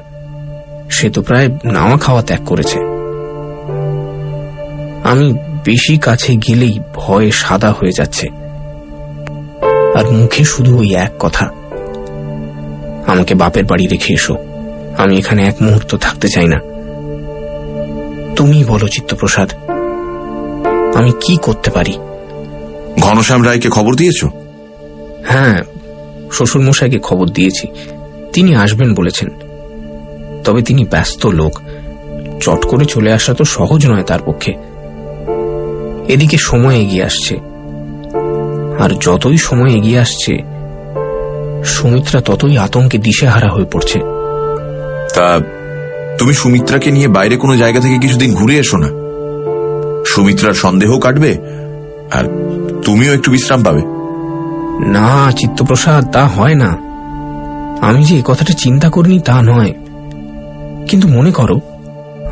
সে তো প্রায় নাওয়া খাওয়া ত্যাগ করেছে। আমি বেশি কাছে গেলেই ভয়ে সাদা হয়ে যাচ্ছে, আর মুখে শুধু ওই এক কথা, আমাকে বাপের বাড়ি রেখে এসো, আমি এখানে এক মুহূর্ত থাকতে চাই না। তুমি বলো চিত্তপ্রসাদ, আমি কি করতে পারি? ঘনশ্যাম রায়কে খবর দিয়েছ? হ্যাঁ, শ্বশুরমশাইকে খবর দিয়েছি, তিনি আসবেন বলেছেন। তবে তিনি ব্যস্ত লোক, চট করে চলে আসা তো সহজ নয় তার পক্ষে। এদিকে সময় এগিয়ে আসছে, আর যতই সময় এগিয়ে আসছে সুমিত্রা ততই আতঙ্কে দিশেহারা হয়ে পড়ছে। তা তুমি সুমিত্রাকে নিয়ে বাইরে কোনো জায়গা থেকে কিছুদিন ঘুরে এসো না। সুমিত্রার সন্দেহ কাটবে, আর তুমিও একটু বিশ্রাম পাবে। না চিত্তপ্রসাদ, তা হয় না। আমি যে এই কথাটা চিন্তা করিনি তা নয়, কিন্তু মনে করো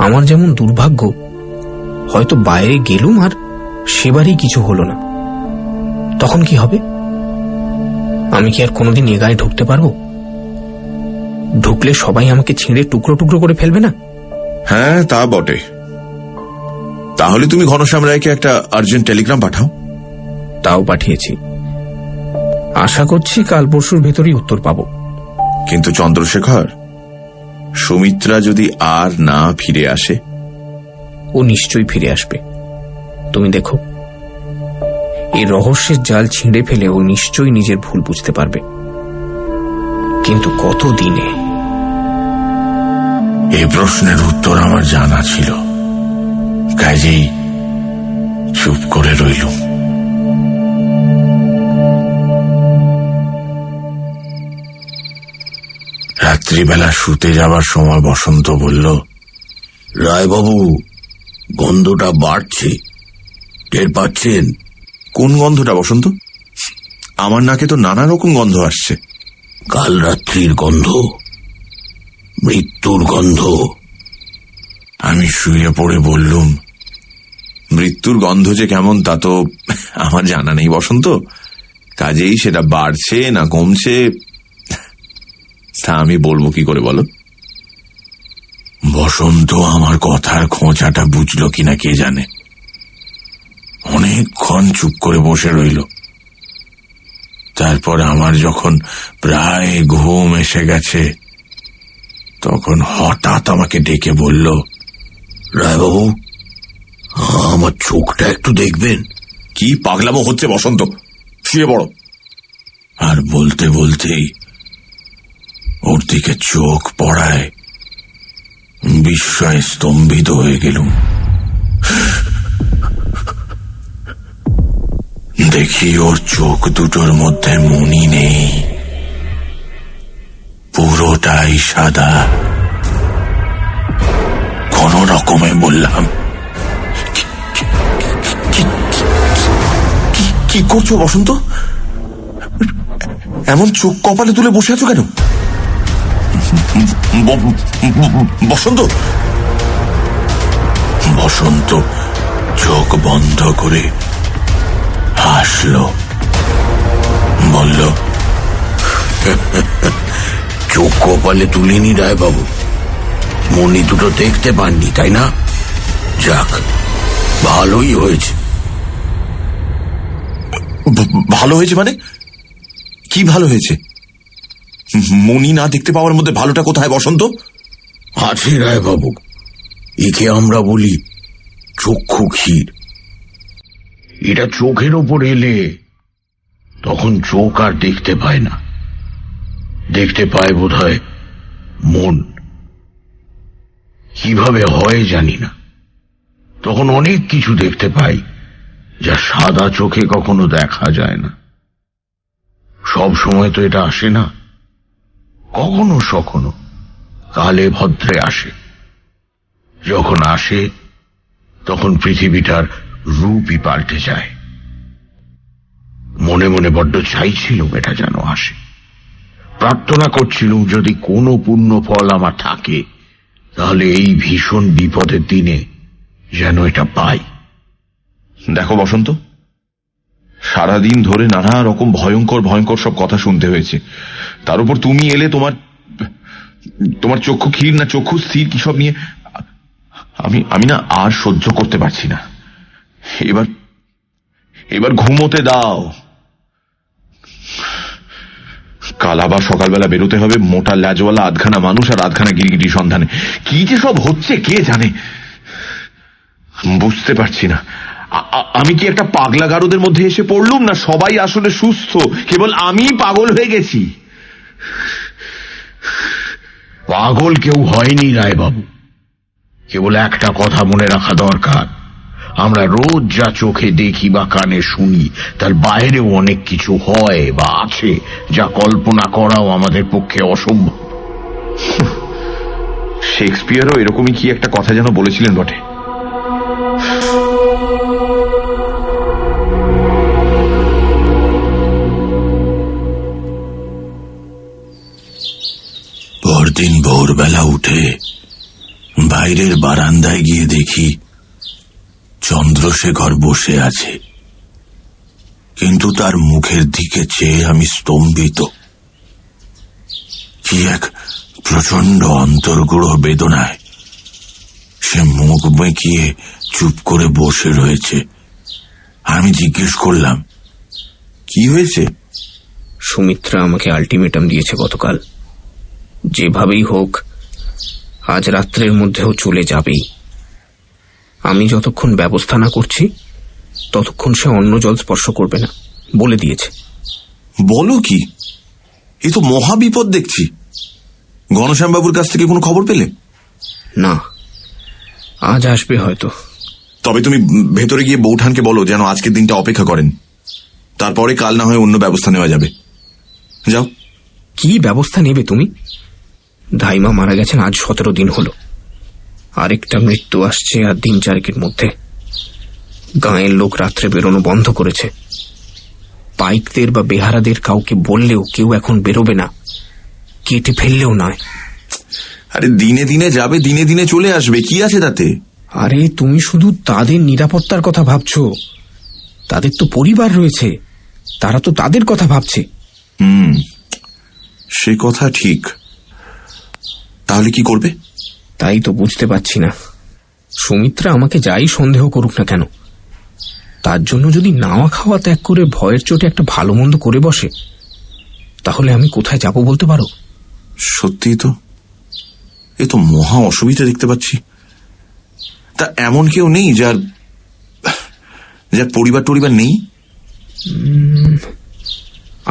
আমার যেমন দুর্ভাগ্য, হয়তো বাইরে গেলুম আর সেবারই কিছু হলো না, তখন কি হবে? আমি কি আর কোনোদিন এ গায়ে ঢুকতে পারবো? ঢুকলে সবাই আমাকে ছিঁড়ে টুকরো টুকরো করে ফেলবে না? হ্যাঁ, তা বটে। তাহলে তুমি ঘনশ্যাম রায়কে একটা আর্জেন্ট টেলিগ্রাম পাঠাও। তাও পাঠিয়েছি, আশা করছি কাল পরশুর ভেতরেই উত্তর পাবো। কিন্তু চন্দ্রশেখর, সুমিত্রা যদি আর না ফিরে আসে? ও নিশ্চয়ই ফিরে আসবে, তুমি দেখো। এই রহস্যের জাল ছিঁড়ে ফেলে ও নিশ্চয়ই নিজের ভুল বুঝতে পারবে, কিন্তু কত দিনে? এই প্রশ্নের উত্তর আমার জানা ছিল, কাজেই চুপ করে রইলুম। রাত্রিবেলা শুতে যাবার সময় বসন্ত বলল, রায়বাবু, গন্ধটা বাড়ছে, টের পাচ্ছেন? কোন গন্ধটা বসন্ত? আমার নাকে তো নানা রকম গন্ধ আসছে। কাল রাত্রির গন্ধ, মৃত্যুর গন্ধ। আমি শুয়ে পড়ে বললুম, মৃত্যুর গন্ধ যে কেমন তা তো আমার জানা নেই বসন্ত, কাজেই সেটা বাড়ছে না কমছে তা আমি বলবো কি করে বলো? বসন্ত আমার কথার খোঁচাটা বুঝলো কিনা কে জানে। অনেকক্ষণ চুপ করে বসে রইল। তারপর আমার যখন প্রায় ঘুম এসে গেছে তখন হঠাৎ আমাকে ডেকে বলল, রায়বাবু, আমার চোখটা একটু দেখবেন। কি পাগলামো হচ্ছে বসন্ত, শুয়ে পড়ো। আর বলতে বলতেই ওর দিকে চোখ পড়ায় বিস্ময়ে স্তম্ভিত হয়ে গেলুম। দেখি ওর চোখ দুটোর মধ্যে মনি নেই, পুরোটাই সাদা। কোন রকমে বললাম, কি করছো বসন্ত? এমন চোখ কপালে তুলে বসে আছো কেন? বসন্ত বসন্ত চোখ বন্ধ করে হাসল, বলল, চোখ কপালে তুলিনি রায়বাবু, মনি দুটো দেখতে পাননি তাই না? যাক, ভালোই হয়েছে। ভালো হয়েছে মানে? কি ভালো হয়েছে? মনি না দেখতে পাওয়ার মধ্যে ভালোটা কোথায় বসন্ত? আছে রায়বাবু, একে আমরা বলি চক্ষু ক্ষীর। এটা চোখের ওপর এলে তখন চোখ আর দেখতে পায় না, দেখতে পায় বোধহয় মন। কিভাবে হয় জানি না, তখন অনেক কিছু দেখতে পাই যা সাদা চোখে কখনো দেখা যায় না। সব সময় তো এটা আসে না, কখনো সখনো কালে ভদ্রে আসে। যখন আসে তখন পৃথিবীটার রূপই পাল্টে যায়। মনে মনে বড্ড চাইছিলুম এটা যেন আসে, প্রার্থনা করছিলুম যদি কোনো পুণ্য ফল আমার থাকে তাহলে এই ভীষণ বিপদের দিনে যেন এটা পাই। দেখো বসন্ত, সারাদিন ধরে নানা রকম ভয়ঙ্কর ভয়ঙ্কর সব কথা শুনতে হয়েছে, তার উপর তুমি এলে তোমার চক্ষু ক্ষীর না চক্ষু স্থির কি সব নিয়ে আমি না আর সহ্য করতে পারছি না। এবার ঘুমোতে দাও। কাল আবার সকালবেলা বেরোতে হবে মোটা ল্যাজওয়ালা আধখানা মানুষ আর আধখানা গিরগিটি সন্ধানে। কি যে সব হচ্ছে কে জানে, বুঝতে পারছি না। আমি কি একটা পাগলা গারদের মধ্যে এসে পড়লুম, না সবাই আসলে সুস্থ, কেবল আমি পাগল হয়ে গেছি? পাগল কেউ হয়নি রায়বাবু, কেবল একটা কথা মনে রাখা দরকার, আমরা রোজ যা চোখে দেখি বা কানে শুনি তার বাইরেও অনেক কিছু হয় বা আছে যা কল্পনা করাও আমাদের পক্ষে অসম্ভব। শেক্সপিয়ারও এরকমই কি একটা কথা যেন বলেছিলেন বটে। পরদিন ভোরবেলা উঠে বাইরের বারান্দায় গিয়ে দেখি চন্দ্রশেখর বসে আছে, কিন্তু তার মুখের দিকে চেয়ে আমি স্তম্ভিত। কি এক প্রচন্ড অন্তর্গুড় বেদনায় সে মুখ বেঁকিয়ে চুপ করে বসে রয়েছে। আমি জিজ্ঞেস করলাম, কি হয়েছে? সুমিত্রা আমাকে আলটিমেটাম দিয়েছে গতকাল, যেভাবেই হোক আজ রাত্রের মধ্যেও চলে যাবেই। আমি যতক্ষণ ব্যবস্থা না করছি ততক্ষণ সে অন্য জল স্পর্শ করবে না বলে দিয়েছে। বলো কি? এ তো মহাবিপদ দেখছি। ঘনশ্যামবাবুর কাছ থেকে কোনো খবর পেলে? না, আজ আসবে হয়তো। তবে তুমি ভেতরে গিয়ে বৌঠানকে বলো যেন আজকের দিনটা অপেক্ষা করেন, তারপরে কাল না হয় অন্য ব্যবস্থা নেওয়া যাবে। যাও। কি ব্যবস্থা নেবে তুমি? ধাইমা মারা গেছেন আজ 17 দিন হলো, আরেকটা মৃত্যু আসছে আর দিন 4 মধ্যে। গাঁয়ের লোক রাত্রে বেরোনো বন্ধ করেছে। পাইকদের বা বেহারাদের কাউকে বললেও কেউ এখন বেরোবে না, কেটে ফেললেও নয়। আরে দিনে দিনে যাবে, দিনে দিনে চলে আসবে, কি আছে তাতে? আরে তুমি শুধু তাদের নিরাপত্তার কথা ভাবছো, তাদের তো পরিবার রয়েছে, তারা তো তাদের কথা ভাবছে। সে কথা ঠিক। তাহলে কি করবে? তাই তো বুঝতে পারছি না। সুমিত্রা আমাকে যাই সন্দেহ করুক না কেন, তার জন্য যদি নাওয়া খাওয়া ত্যাগ করে ভয়ের চোটে একটা ভালো মন্দ করে বসে, তাহলে আমি কোথায় যাব বলতে পারো? সত্যি তো, এ তো মহা অসুবিধা দেখতে পাচ্ছি। তা এমন কেউ নেই যার পরিবার টরিবার নেই?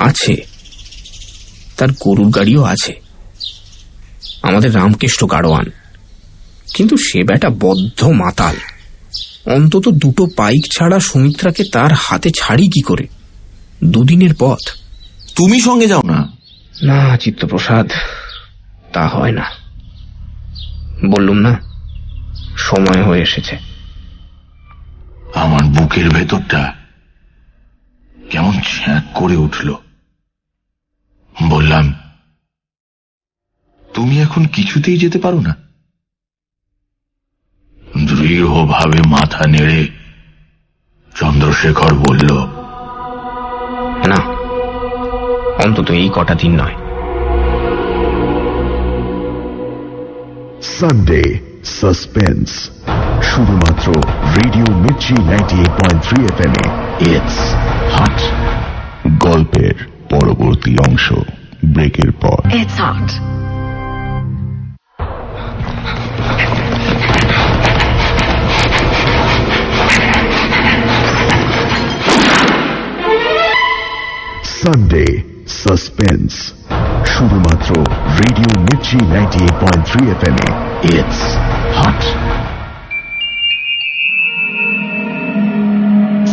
আছে, তার গরুর গাড়িও আছে, আমাদের রামকৃষ্ণ গাড়োয়ান। কিন্তু সে বেটা বদ্ধ মাতাল। অন্তত 2 পাইক ছাড়া সুমিত্রাকে তার হাতে ছাড়ি কি করে? 2 দিনের পথ। তুমি সঙ্গে যাও না? না চিত্তপ্রসাদ, তা হয় না। বললুম না, সময় হয়ে এসেছে। আমার বুকের ভেতরটা কেমন ছ্যাঁক করে উঠল। বললাম, তুমি এখন কিছুতেই যেতে পারো না? দৃঢ়ভাবে মাথা নেড়ে চন্দ্রশেখর বলল, না, অন্তত এই কটা দিন নয়। সানডে সাসপেন্স, শুধুমাত্র রেডিও মির্চি 98.3 FM এ। It's hot. গল্পের পরবর্তী অংশ ব্রেকের পর। It's hot. সানডে সাসপেন্স, শুধুমাত্র রেডিও মির্চি 98.3 FM এ। It's hot.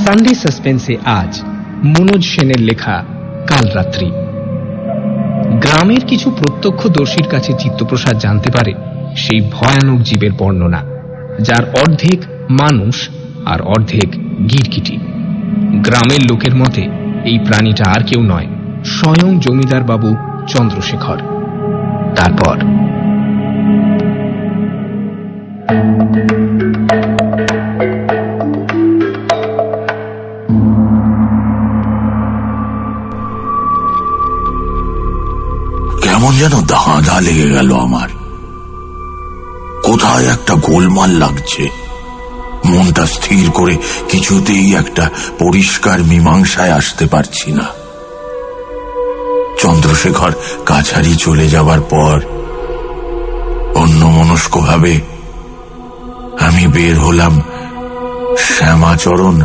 সানডে সাসপেন্সে আজ মনোজ সেনের লেখা কাল রাত্রি। গ্রামের কিছু প্রত্যক্ষদর্শীর কাছে চিত্তপ্রসাদ জানতে পারে সেই ভয়ানক জীবের বর্ণনা, যার অর্ধেক মানুষ আর অর্ধেক গিরগিটি। গ্রামের লোকের মতে এই প্রাণীটা আর কেউ নয়, স্বয়ং জমিদার বাবু চন্দ্রশেখর। তারপর কেমন যেন ধাঁধা লেগে গেল আমার। কোথায় একটা গোলমাল লাগছে। মনটা স্থির করে কিছুতেই একটা পরিষ্কার মীমাংসায় আসতে পারছি না। চন্দ্রশেখর কাছারি চলে যাবার পর অন্যমনস্কভাবে আমি বের হলাম শ্যামাচরণ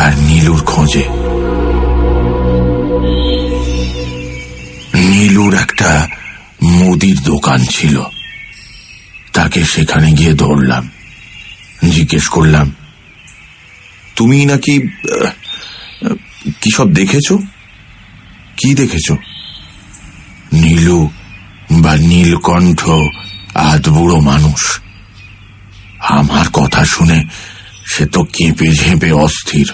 আর নীলুর খোঁজে। নীলুর একটা মুদির দোকান ছিল, তাকে সেখানে গিয়ে ধরলাম। জিজ্ঞেস করলাম, তুমি নাকি কি সব দেখেছ? কি দেখেছ? নীলু বা নীলকণ্ঠ আধবুড়ো মানুষ। আমার কথা শুনে সে তো কেঁপে ঝেঁপে অস্থির।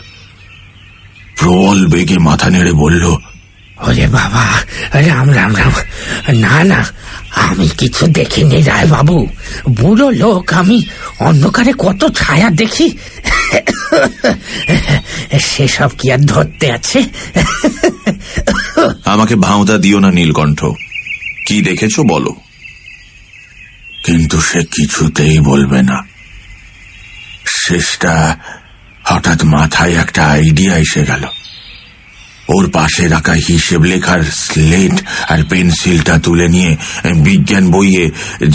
প্রবল বেগে মাথা নেড়ে বলল, ওরে বাবা, রাম রাম রাম, না না, আমি কিছু দেখিনি রায় বাবু। বুড়ো লোক, আমি অন্ধকারে কত ছায়া দেখি, সেসব কি আর ধরতে আছে? আমাকে ভাঁওতা দিও না নীলকণ্ঠ, কি দেখেছো বলো। কিন্তু সে কিছুতেই বলবে না। শেষটা হঠাৎ মাথায় একটা আইডিয়া এসে গেল। ওর পাশে রাখা হিসেব লেখার স্লেট আর পেন্সিলটা তুলে নিয়ে বিজ্ঞান বইয়ে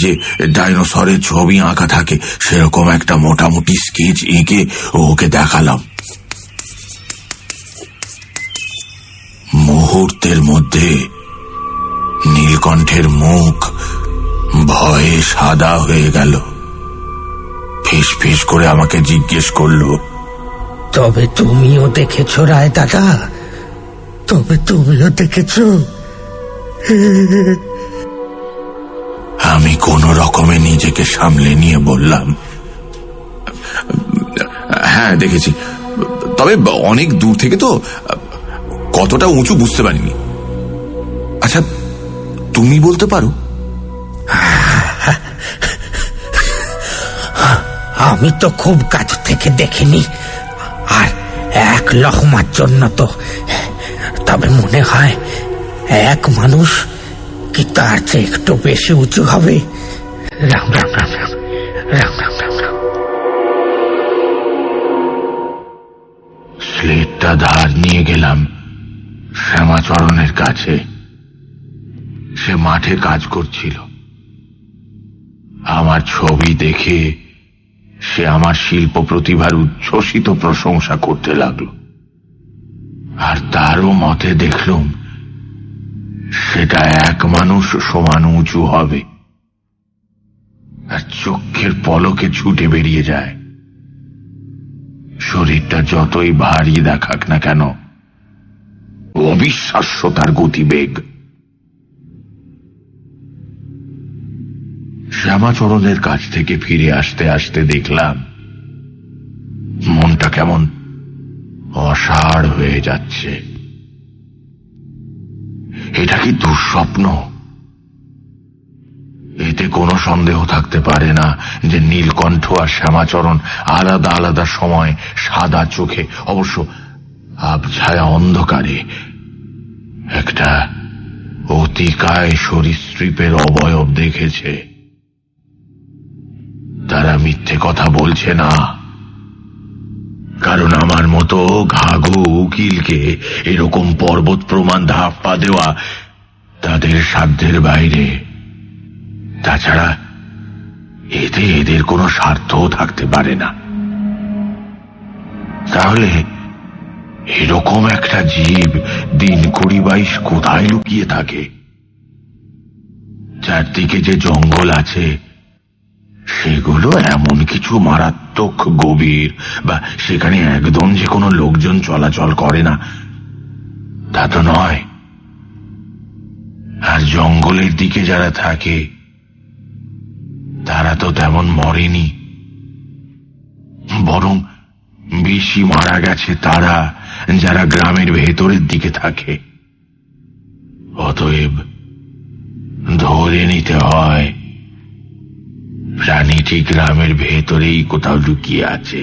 যে ডাইনোসরের ছবি আঁকা থাকে সেরকম একটা মোটামুটি স্কেচ এঁকে ওকে দেখালাম। মুহূর্তের মধ্যে নীলকণ্ঠের মুখ ভয়ে সাদা হয়ে গেল। ফিস ফিস করে আমাকে জিজ্ঞেস করলো, তবে তুমিও দেখেছো রায় দাদা? তবে তুমিও দেখেছো? আমি কোন রকমে নিজেকে সামলে নিয়ে বললাম, হ্যাঁ দেখেছি, তবে অনেক দূর থেকে তো, কতটা উঁচু বুঝতে পারিনি। আচ্ছা তুমি বলতে পারো? আমি তো খুব কাছ থেকে দেখিনি, আর এক লহমার জন্য তো, তবে মনে হয় এক মানুষ কি তার চেয়ে একটু বেশি উঁচু হবে। রাম রাম রাম রাম রাম রাম রাম রাম। স্লেটটা ধার নিয়ে গেলাম শ্যামাচরণের কাছে। সে মাঠে কাজ করছিল। আমার ছবি দেখে সে আমার শিল্প প্রতিভার উচ্ছ্বসিত প্রশংসা করতে লাগলো, আর তারও মতে দেখলুম সেটা এক মানুষ সমান উঁচু হবে, আর চোখের পলকে ছুটে বেরিয়ে যায়। শরীরটা যতই ভারী দেখাক না কেন, অবিশ্বাস্য তার গতিবেগ। শ্যামাচরণের কাছ থেকে ফিরে আসতে আসতে দেখলাম মনটা কেমন অসাড় হয়ে যাচ্ছে। এটা কি দুঃস্বপ্ন? এতে কোনো সন্দেহ থাকতে পারে না যে নীলকণ্ঠ আর শ্যামাচরণ আলাদা আলাদা সময় সাদা চোখে, অবশ্য আবছায়া অন্ধকারে, একটা অতিকায় সরীসৃপের অবয়ব দেখেছে। তারা মিথ্যে কথা বলছে না, কারণ আমার মতো ঘাঘু উকিলকে এরকম পর্বত প্রমাণ ধাপ্পা দেওয়া তাদের সাধ্যের বাইরে। তাছাড়া এতে এদের কোনো স্বার্থও থাকতে পারে না। তাহলে এরকম একটা জীব দিন 20-22 কোথায় লুকিয়ে থাকে? চারদিকে যে জঙ্গল আছে সেগুলো এমন কিছু মারাত্মক গভীর, বা সেখানে একদম যে কোনো লোকজন চলাচল করে না তা তো নয়। আর জঙ্গলের দিকে যারা থাকে তারা তো তেমন মরেনি, বরং বেশি মারা গেছে তারা যারা গ্রামের ভেতরের দিকে থাকে। অতএব ধরে নিতে হয় প্রাণীটি গ্রামের ভেতরেই কোথাও লুকিয়ে আছে।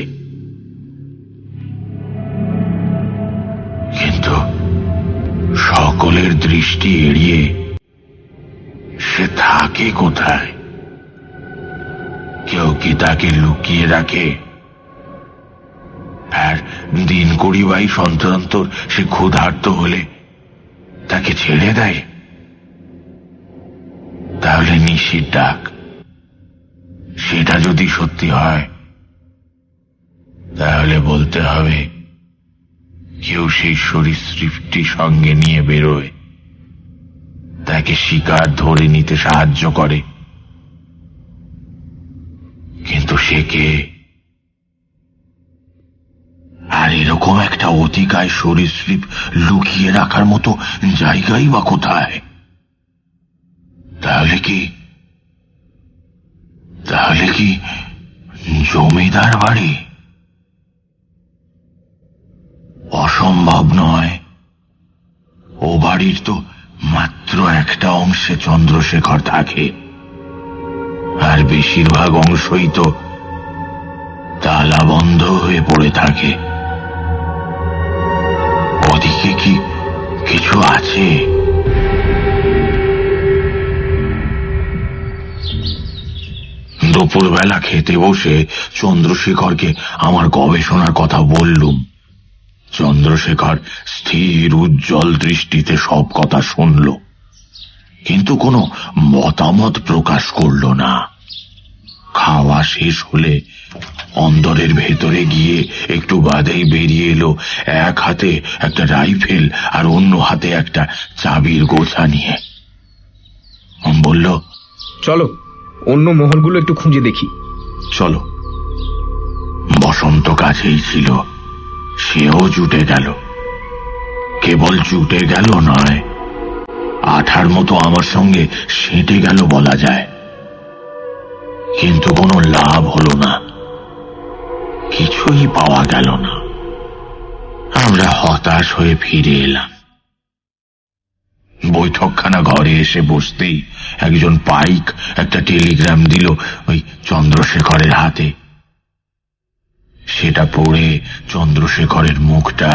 কিন্তু সকলের দৃষ্টি এড়িয়ে সে থাকে কোথায়? কেউ কি তাকে লুকিয়ে রাখে? আর দিন 20-22 অন্তর সে ক্ষুধার্ত হলে তাকে ছেড়ে দেয়? তাহলে নিশির ডাক, সেটা যদি সত্যি হয় তাহলে বলতে হবে কেউ সেই সরীসৃপটি সঙ্গে নিয়ে বেরোয়, তাকে শিকার ধরে নিতে সাহায্য করে। কিন্তু সে কে? আর এরকম একটা অতিকায় সরীসৃপ লুকিয়ে রাখার মতো জায়গাই বা কোথায়? তাহলে কি জমিদার বাড়ি? অসম্ভব নয়। ও বাড়ির তো মাত্র একটা অংশে চন্দ্রশেখর থাকে, আর বেশিরভাগ অংশই তো তালা বন্ধ হয়ে পড়ে থাকে। ওদিকে কি কিছু আছে? দুপুরবেলা খেতে বসে চন্দ্রশেখরকে আমার গবেষণার কথা বললুম। চন্দ্রশেখর স্থির উজ্জ্বল দৃষ্টিতে সব কথা শুনল, কিন্তু কোনো মতামত প্রকাশ করল না। খাওয়া শেষ হলে অন্দরের ভেতরে গিয়ে একটু বাদেই বেরিয়ে এলো এক হাতে একটা রাইফেল আর অন্য হাতে একটা চাবির গোছা নিয়ে। বলল, চলো অন্য মহলগুলো একটু খুঁজে দেখি। চলো। বসন্ত কাছেই ছিল, সেও জুটে গেল। কেবল জুটে গেল নয়, আঠার মতো আমার সঙ্গে সেঁটে গেল বলা যায়। কিন্তু কোনো লাভ হলো না, কিছুই পাওয়া গেল না। আমরা হতাশ হয়ে ফিরে এলাম। বৈঠকখানা ঘরে এসে বসতেই একজন পাইক একটা টেলিগ্রাম দিল ওই চন্দ্রশেখরের হাতে। সেটা পড়ে চন্দ্রশেখরের মুখটা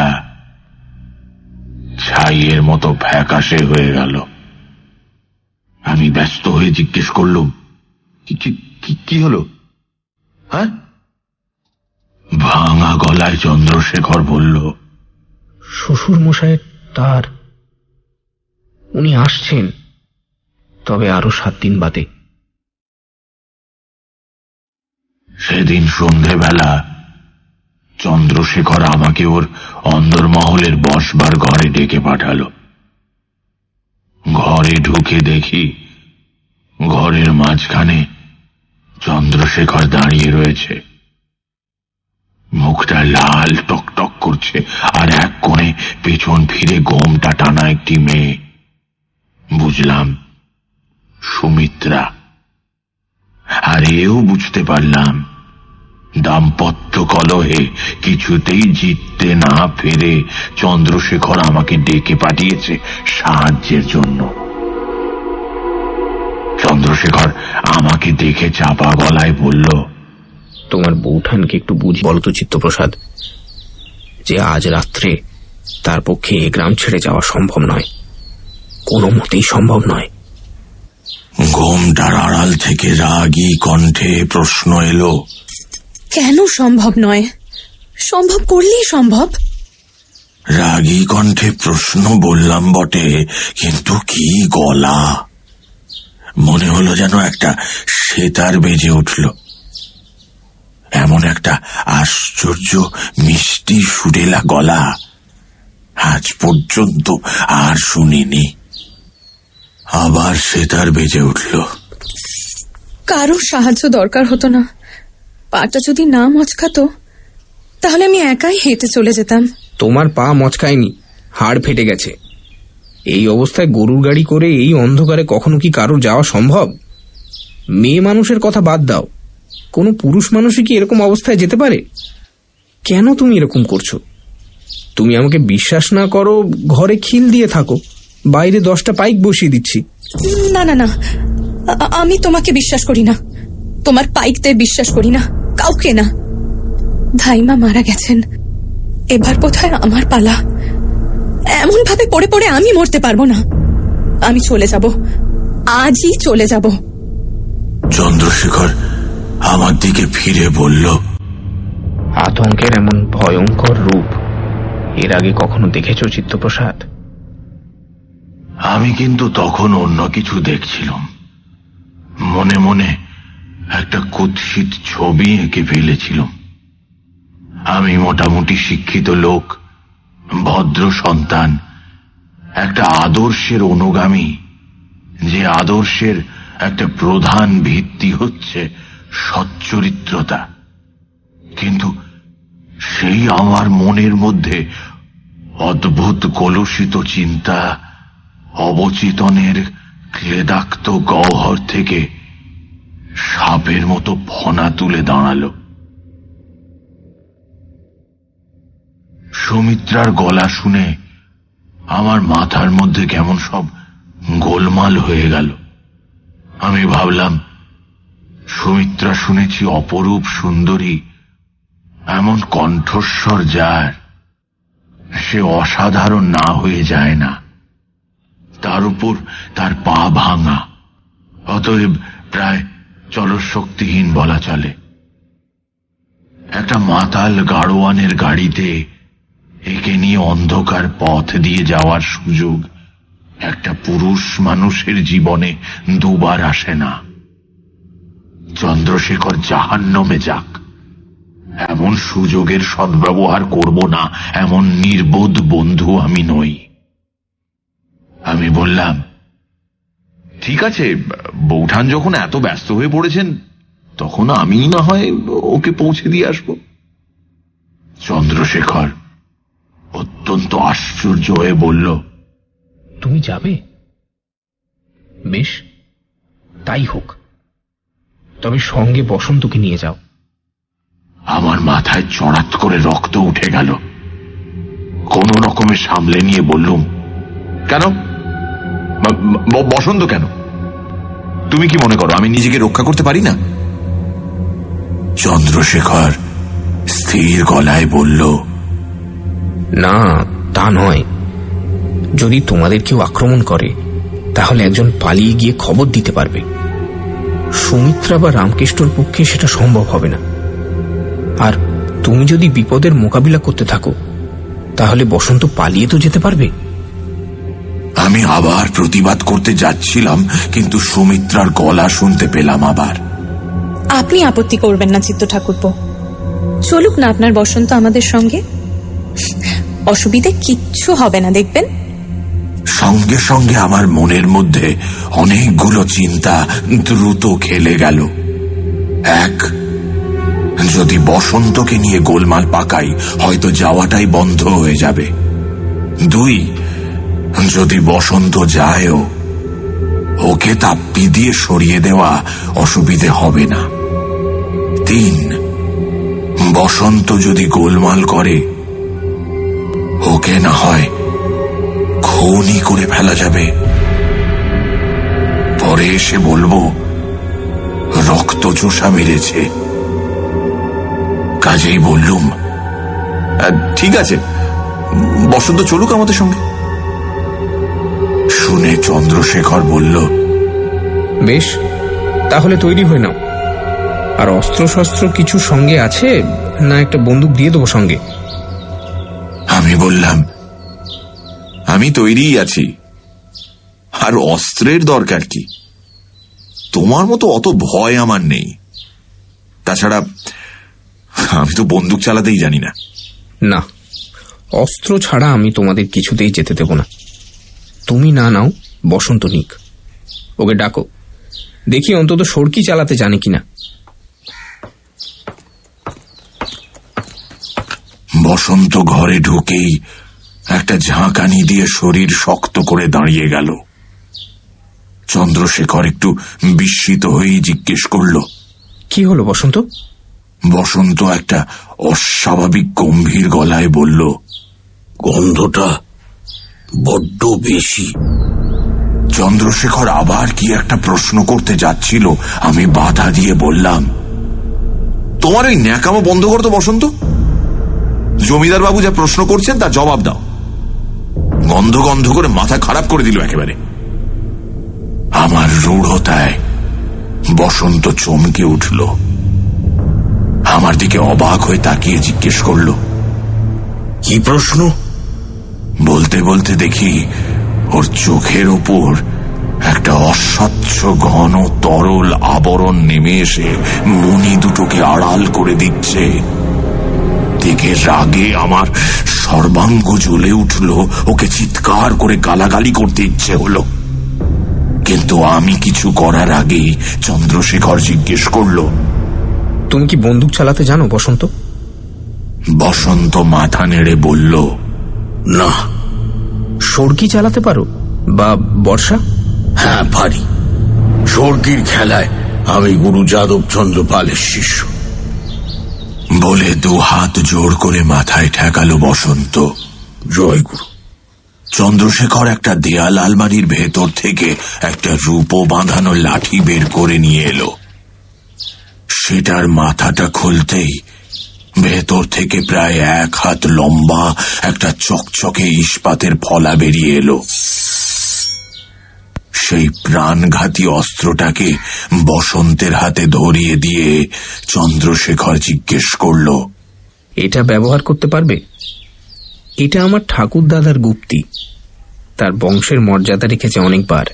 ছাইয়ের মতো ফ্যাকাশে হয়ে গেল। আমি ব্যস্ত হয়ে জিজ্ঞেস করলুম, কি হলো? হ্যাঁ? ভাঙা গলায় চন্দ্রশেখর বলল, শ্বশুর মশাইয়ের তার, উনি আসছেন, তবে আরো 7 দিন বাদে। সেদিন সন্ধেবেলা চন্দ্রশেখর আমাকে ওর অন্দরমহলের বসবার ঘরে ডেকে পাঠালো। ঘরে ঢুকে দেখি ঘরের মাঝখানে চন্দ্রশেখর দাঁড়িয়ে রয়েছে। মুখটা লাল টকটক করছে, আর এক কোণে পেছন ফিরে গোমটা টানা একটি মেয়ে। বুঝলাম সুমিত্রা। আর এও বুঝতে পারলাম দাম্পত্য কলহে কিছুতেই জিততে না পেরে চন্দ্রশেখর আমাকে ডেকে পাঠিয়েছে সাহায্যের জন্য। চন্দ্রশেখর আমাকে দেখে চাপা গলায় বলল, তোমার বৌঠানকে একটু বুঝি বলো তো চিত্তপ্রসাদ, যে আজ রাত্রে তার পক্ষে এ গ্রাম ছেড়ে যাওয়া সম্ভব নয়, কোনো মতেই সম্ভব নয়। ঘোমটার আড়াল থেকে রাগী কণ্ঠে প্রশ্ন এলো, কেন সম্ভব নয়? সম্ভব করলেই সম্ভব। রাগী কণ্ঠে প্রশ্ন বললাম বটে, কিন্তু কি গলা! মনে হলো যেন একটা সেতার বেজে উঠল। এমন একটা আশ্চর্য মিষ্টি সুরেলা গলা আজ পর্যন্ত আর শুনিনি। আবার সেতার বেজে উঠল। কারো সাহায্য দরকার হতো না। পাটা যদি না মচকাতো তাহলে আমি একাই হেঁটে চলে যেতাম। তোমার পা মচকায়নি, হাড় ফেটে গেছে। এই অবস্থায় গরুর গাড়ি করে এই অন্ধকারে কখনো কি কারোর যাওয়া সম্ভব? মেয়ে মানুষের কথা বাদ দাও, কোনো পুরুষ মানুষই কি এরকম অবস্থায় যেতে পারে? কেন তুমি এরকম করছো? তুমি আমাকে বিশ্বাস না করো, ঘরে খিল দিয়ে থাকো, বাইরে 10টা পাইক বসিয়ে দিচ্ছি। না না না, আমি তোমাকে বিশ্বাস করি না, তোমার পাইকদের বিশ্বাস করি না, কাউকে না। ধাইমা মারা গেছেন, এবার বোধহয় আমার পালা। এমন ভাবে পড়ে পড়ে আমি মরতে পারবো না। আমি চলে যাব, আজই চলে যাব। চন্দ্রশেখর আমার দিকে ফিরে বলল, আতঙ্কের এমন ভয়ঙ্কর রূপ এর আগে কখনো দেখেছো চিত্তপ্রসাদ? আমি কিন্তু তখন অন্য কিছু দেখছিলাম। মনে মনে একটা কুৎসিত ছবি এঁকে ফেলেছিলাম। আমি মোটামুটি শিক্ষিত লোক, ভদ্র সন্তান, একটা আদর্শের অনুগামী, যে আদর্শের একটা প্রধান ভিত্তি হচ্ছে সচ্চরিত্রতা। কিন্তু সেই আমার মনের মধ্যে অদ্ভুত কলুষিত চিন্তা অবচেতনের ক্লেদাক্ত গহ্বর থেকে সাপের মতো ফনা তুলে দাঁড়ালো। সুমিত্রার গলা শুনে আমার মাথার মধ্যে কেমন সব গোলমাল হয়ে গেল। আমি ভাবলাম, সুমিত্রা শুনেছি অপরূপ সুন্দরী, এমন কণ্ঠস্বর যার, সে অসাধারণ না হয়ে যায় না। তার উপর তার পা ভাঙা, অতএব প্রায় চলশক্তিহীন বলা চলে। একটা মাতাল গাড়োয়ানের গাড়িতে একে নিয়ে অন্ধকার পথ দিয়ে যাওয়ার সুযোগ একটা পুরুষ মানুষের জীবনে 2 বার আসে না। চন্দ্রশেখর জাহান্নামে যাক, এমন সুযোগের সদ্ব্যবহার করব না, এমন নির্বোধ বন্ধু আমি নই। আমি বললাম, ঠিক আছে, বৌঠান যখন এত ব্যস্ত হয়ে পড়েছেন, তখন আমি না হয় ওকে পৌঁছে দিয়ে আসব। চন্দ্রশেখর অত্যন্ত আশ্চর্য হয়ে বলল, তুমি যাবে? বেশ, তাই হোক, তবে সঙ্গে বসন্তকে নিয়ে যাও। আমার মাথায় চড়াত করে রক্ত উঠে গেল। কোন রকমে সামলে নিয়ে বললুম, কেন? বসন্ত কেন? তুমি কি মনে করো আমি নিজেকে রক্ষা করতে পারি না? চন্দ্রশেখর স্থির গলায় বলল, না, তা নয়। যদি তোমাদের কেউ আক্রমণ করে তাহলে একজন পালিয়ে গিয়ে খবর দিতে পারবে। সুমিত্রা বা রামকৃষ্ণর পক্ষে সেটা সম্ভব হবে না। আর তুমি যদি বিপদের মোকাবিলা করতে থাকো তাহলে বসন্ত পালিয়ে তো যেতে পারবে। আমি আবার প্রতিবাদ করতে যাচ্ছিলাম, কিন্তু সুমিত্রার গলা শুনতে পেলাম আবার। আপনি আপত্তি করবেন না চিত্ত ঠাকুরপো, চলুক না আপনার বসন্ত আমাদের সঙ্গে, অসুবিধে কিচ্ছু হবে না দেখবেন। সঙ্গে সঙ্গে আমার মনের মধ্যে অনেকগুলো চিন্তা দ্রুত খেলে গেল। এক, যদি বসন্তকে নিয়ে গোলমাল পাকাই হয়তো যাওয়াটাই বন্ধ হয়ে যাবে। দুই, যদি বসন্ত যায়ও ওকে তাপ্পি দিয়ে সরিয়ে দেওয়া অসুবিধে হবে না। তিন, বসন্ত যদি গোলমাল করে ওকে না হয় খুনই করে ফেলা যাবে। পরে এসে বলবো রক্ত চোষা মেরেছে। কাজেই বললুম, ঠিক আছে, বসন্ত চলুক আমাদের সঙ্গে। শুনে চন্দ্রশেখর বলল, বেশ, তাহলে তৈরি হয়ে নাও। আর অস্ত্র শস্ত্র কিছু সঙ্গে আছে না? একটা বন্দুক দিয়ে দেবো সঙ্গে। আমি বললাম, আমি তৈরিই আছি, আর অস্ত্রের দরকার কি? তোমার মতো অত ভয় আমার নেই। তাছাড়া আমি তো বন্দুক চালাতেই জানি না। না, অস্ত্র ছাড়া আমি তোমাদের কিছুতেই যেতে দেব না। তুমি না নাও, বসন্ত নিক। ওকে ডাকো, দেখি অন্তত সড়কি চালাতে জানে কিনা। বসন্ত ঘরে ঢুকেই একটা ঝাঁকানি দিয়ে শরীর শক্ত করে দাঁড়িয়ে গেল। চন্দ্রশেখর একটু বিস্মিত হয়েই জিজ্ঞেস করল, কি হলো বসন্ত? বসন্ত একটা অস্বাভাবিক গম্ভীর গলায় বলল, গন্ধটা বড্ড বেশি। চন্দ্রশেখর আবার কি একটা প্রশ্ন করতে যাচ্ছিল, আমি বাধা দিয়ে বললাম, তোমার ওই ন্যাকামো বন্ধ করতো বসন্ত। জমিদার বাবু যা প্রশ্ন করছেন তার জবাব দাও। গন্ধ গন্ধ করে মাথা খারাপ করে দিল একেবারে। আমার রূঢ়তায় বসন্ত চমকে উঠল, আমার দিকে অবাক হয়ে তাকিয়ে জিজ্ঞেস করল, কি প্রশ্ন? বলতে বলতে দেখি ওর চোখের ওপর একটা অস্বচ্ছ ঘন তরল আবরণ নেমে এসে মণি দুটোকে আড়াল করে দিচ্ছে। দেখে রাগে আমার সর্বাঙ্গ জ্বলে উঠল, ওকে চিৎকার করে গালাগালি করতে ইচ্ছে হলো। কিন্তু আমি কিছু করার আগেই চন্দ্রশেখর জিজ্ঞেস করল, তুমি কি বন্দুক চালাতে জানো বসন্ত? বসন্ত মাথা নেড়ে বলল, না। সড়কি চালাতে পারো বা বর্ষা? হ্যাঁ, পারি। সড়কির খেলায় আমি গুরু যাদব চন্দ্র পালের শিষ্য। বলে দু হাত জোর করে মাথায় ঠেকালো বসন্ত। জয় গুরু। চন্দ্রশেখর একটা দেয়াল আলমারির ভেতর থেকে একটা রূপো বাঁধানো লাঠি বের করে নিয়ে এলো। সেটার মাথাটা খুলতেই ভেতর থেকে প্রায় 1 হাত লম্বা একটা চকচকে ইস্পাতের ফলা বেরিয়ে এলো। সেই প্রাণঘাতী অস্ত্রটাকে বসন্তের হাতে ধরিয়ে দিয়ে চন্দ্রশেখর জিজ্ঞেস করল, এটা ব্যবহার করতে পারবে? এটা আমার ঠাকুর দাদার গুপ্তি, তার বংশের মর্যাদা রেখেছে অনেকবার।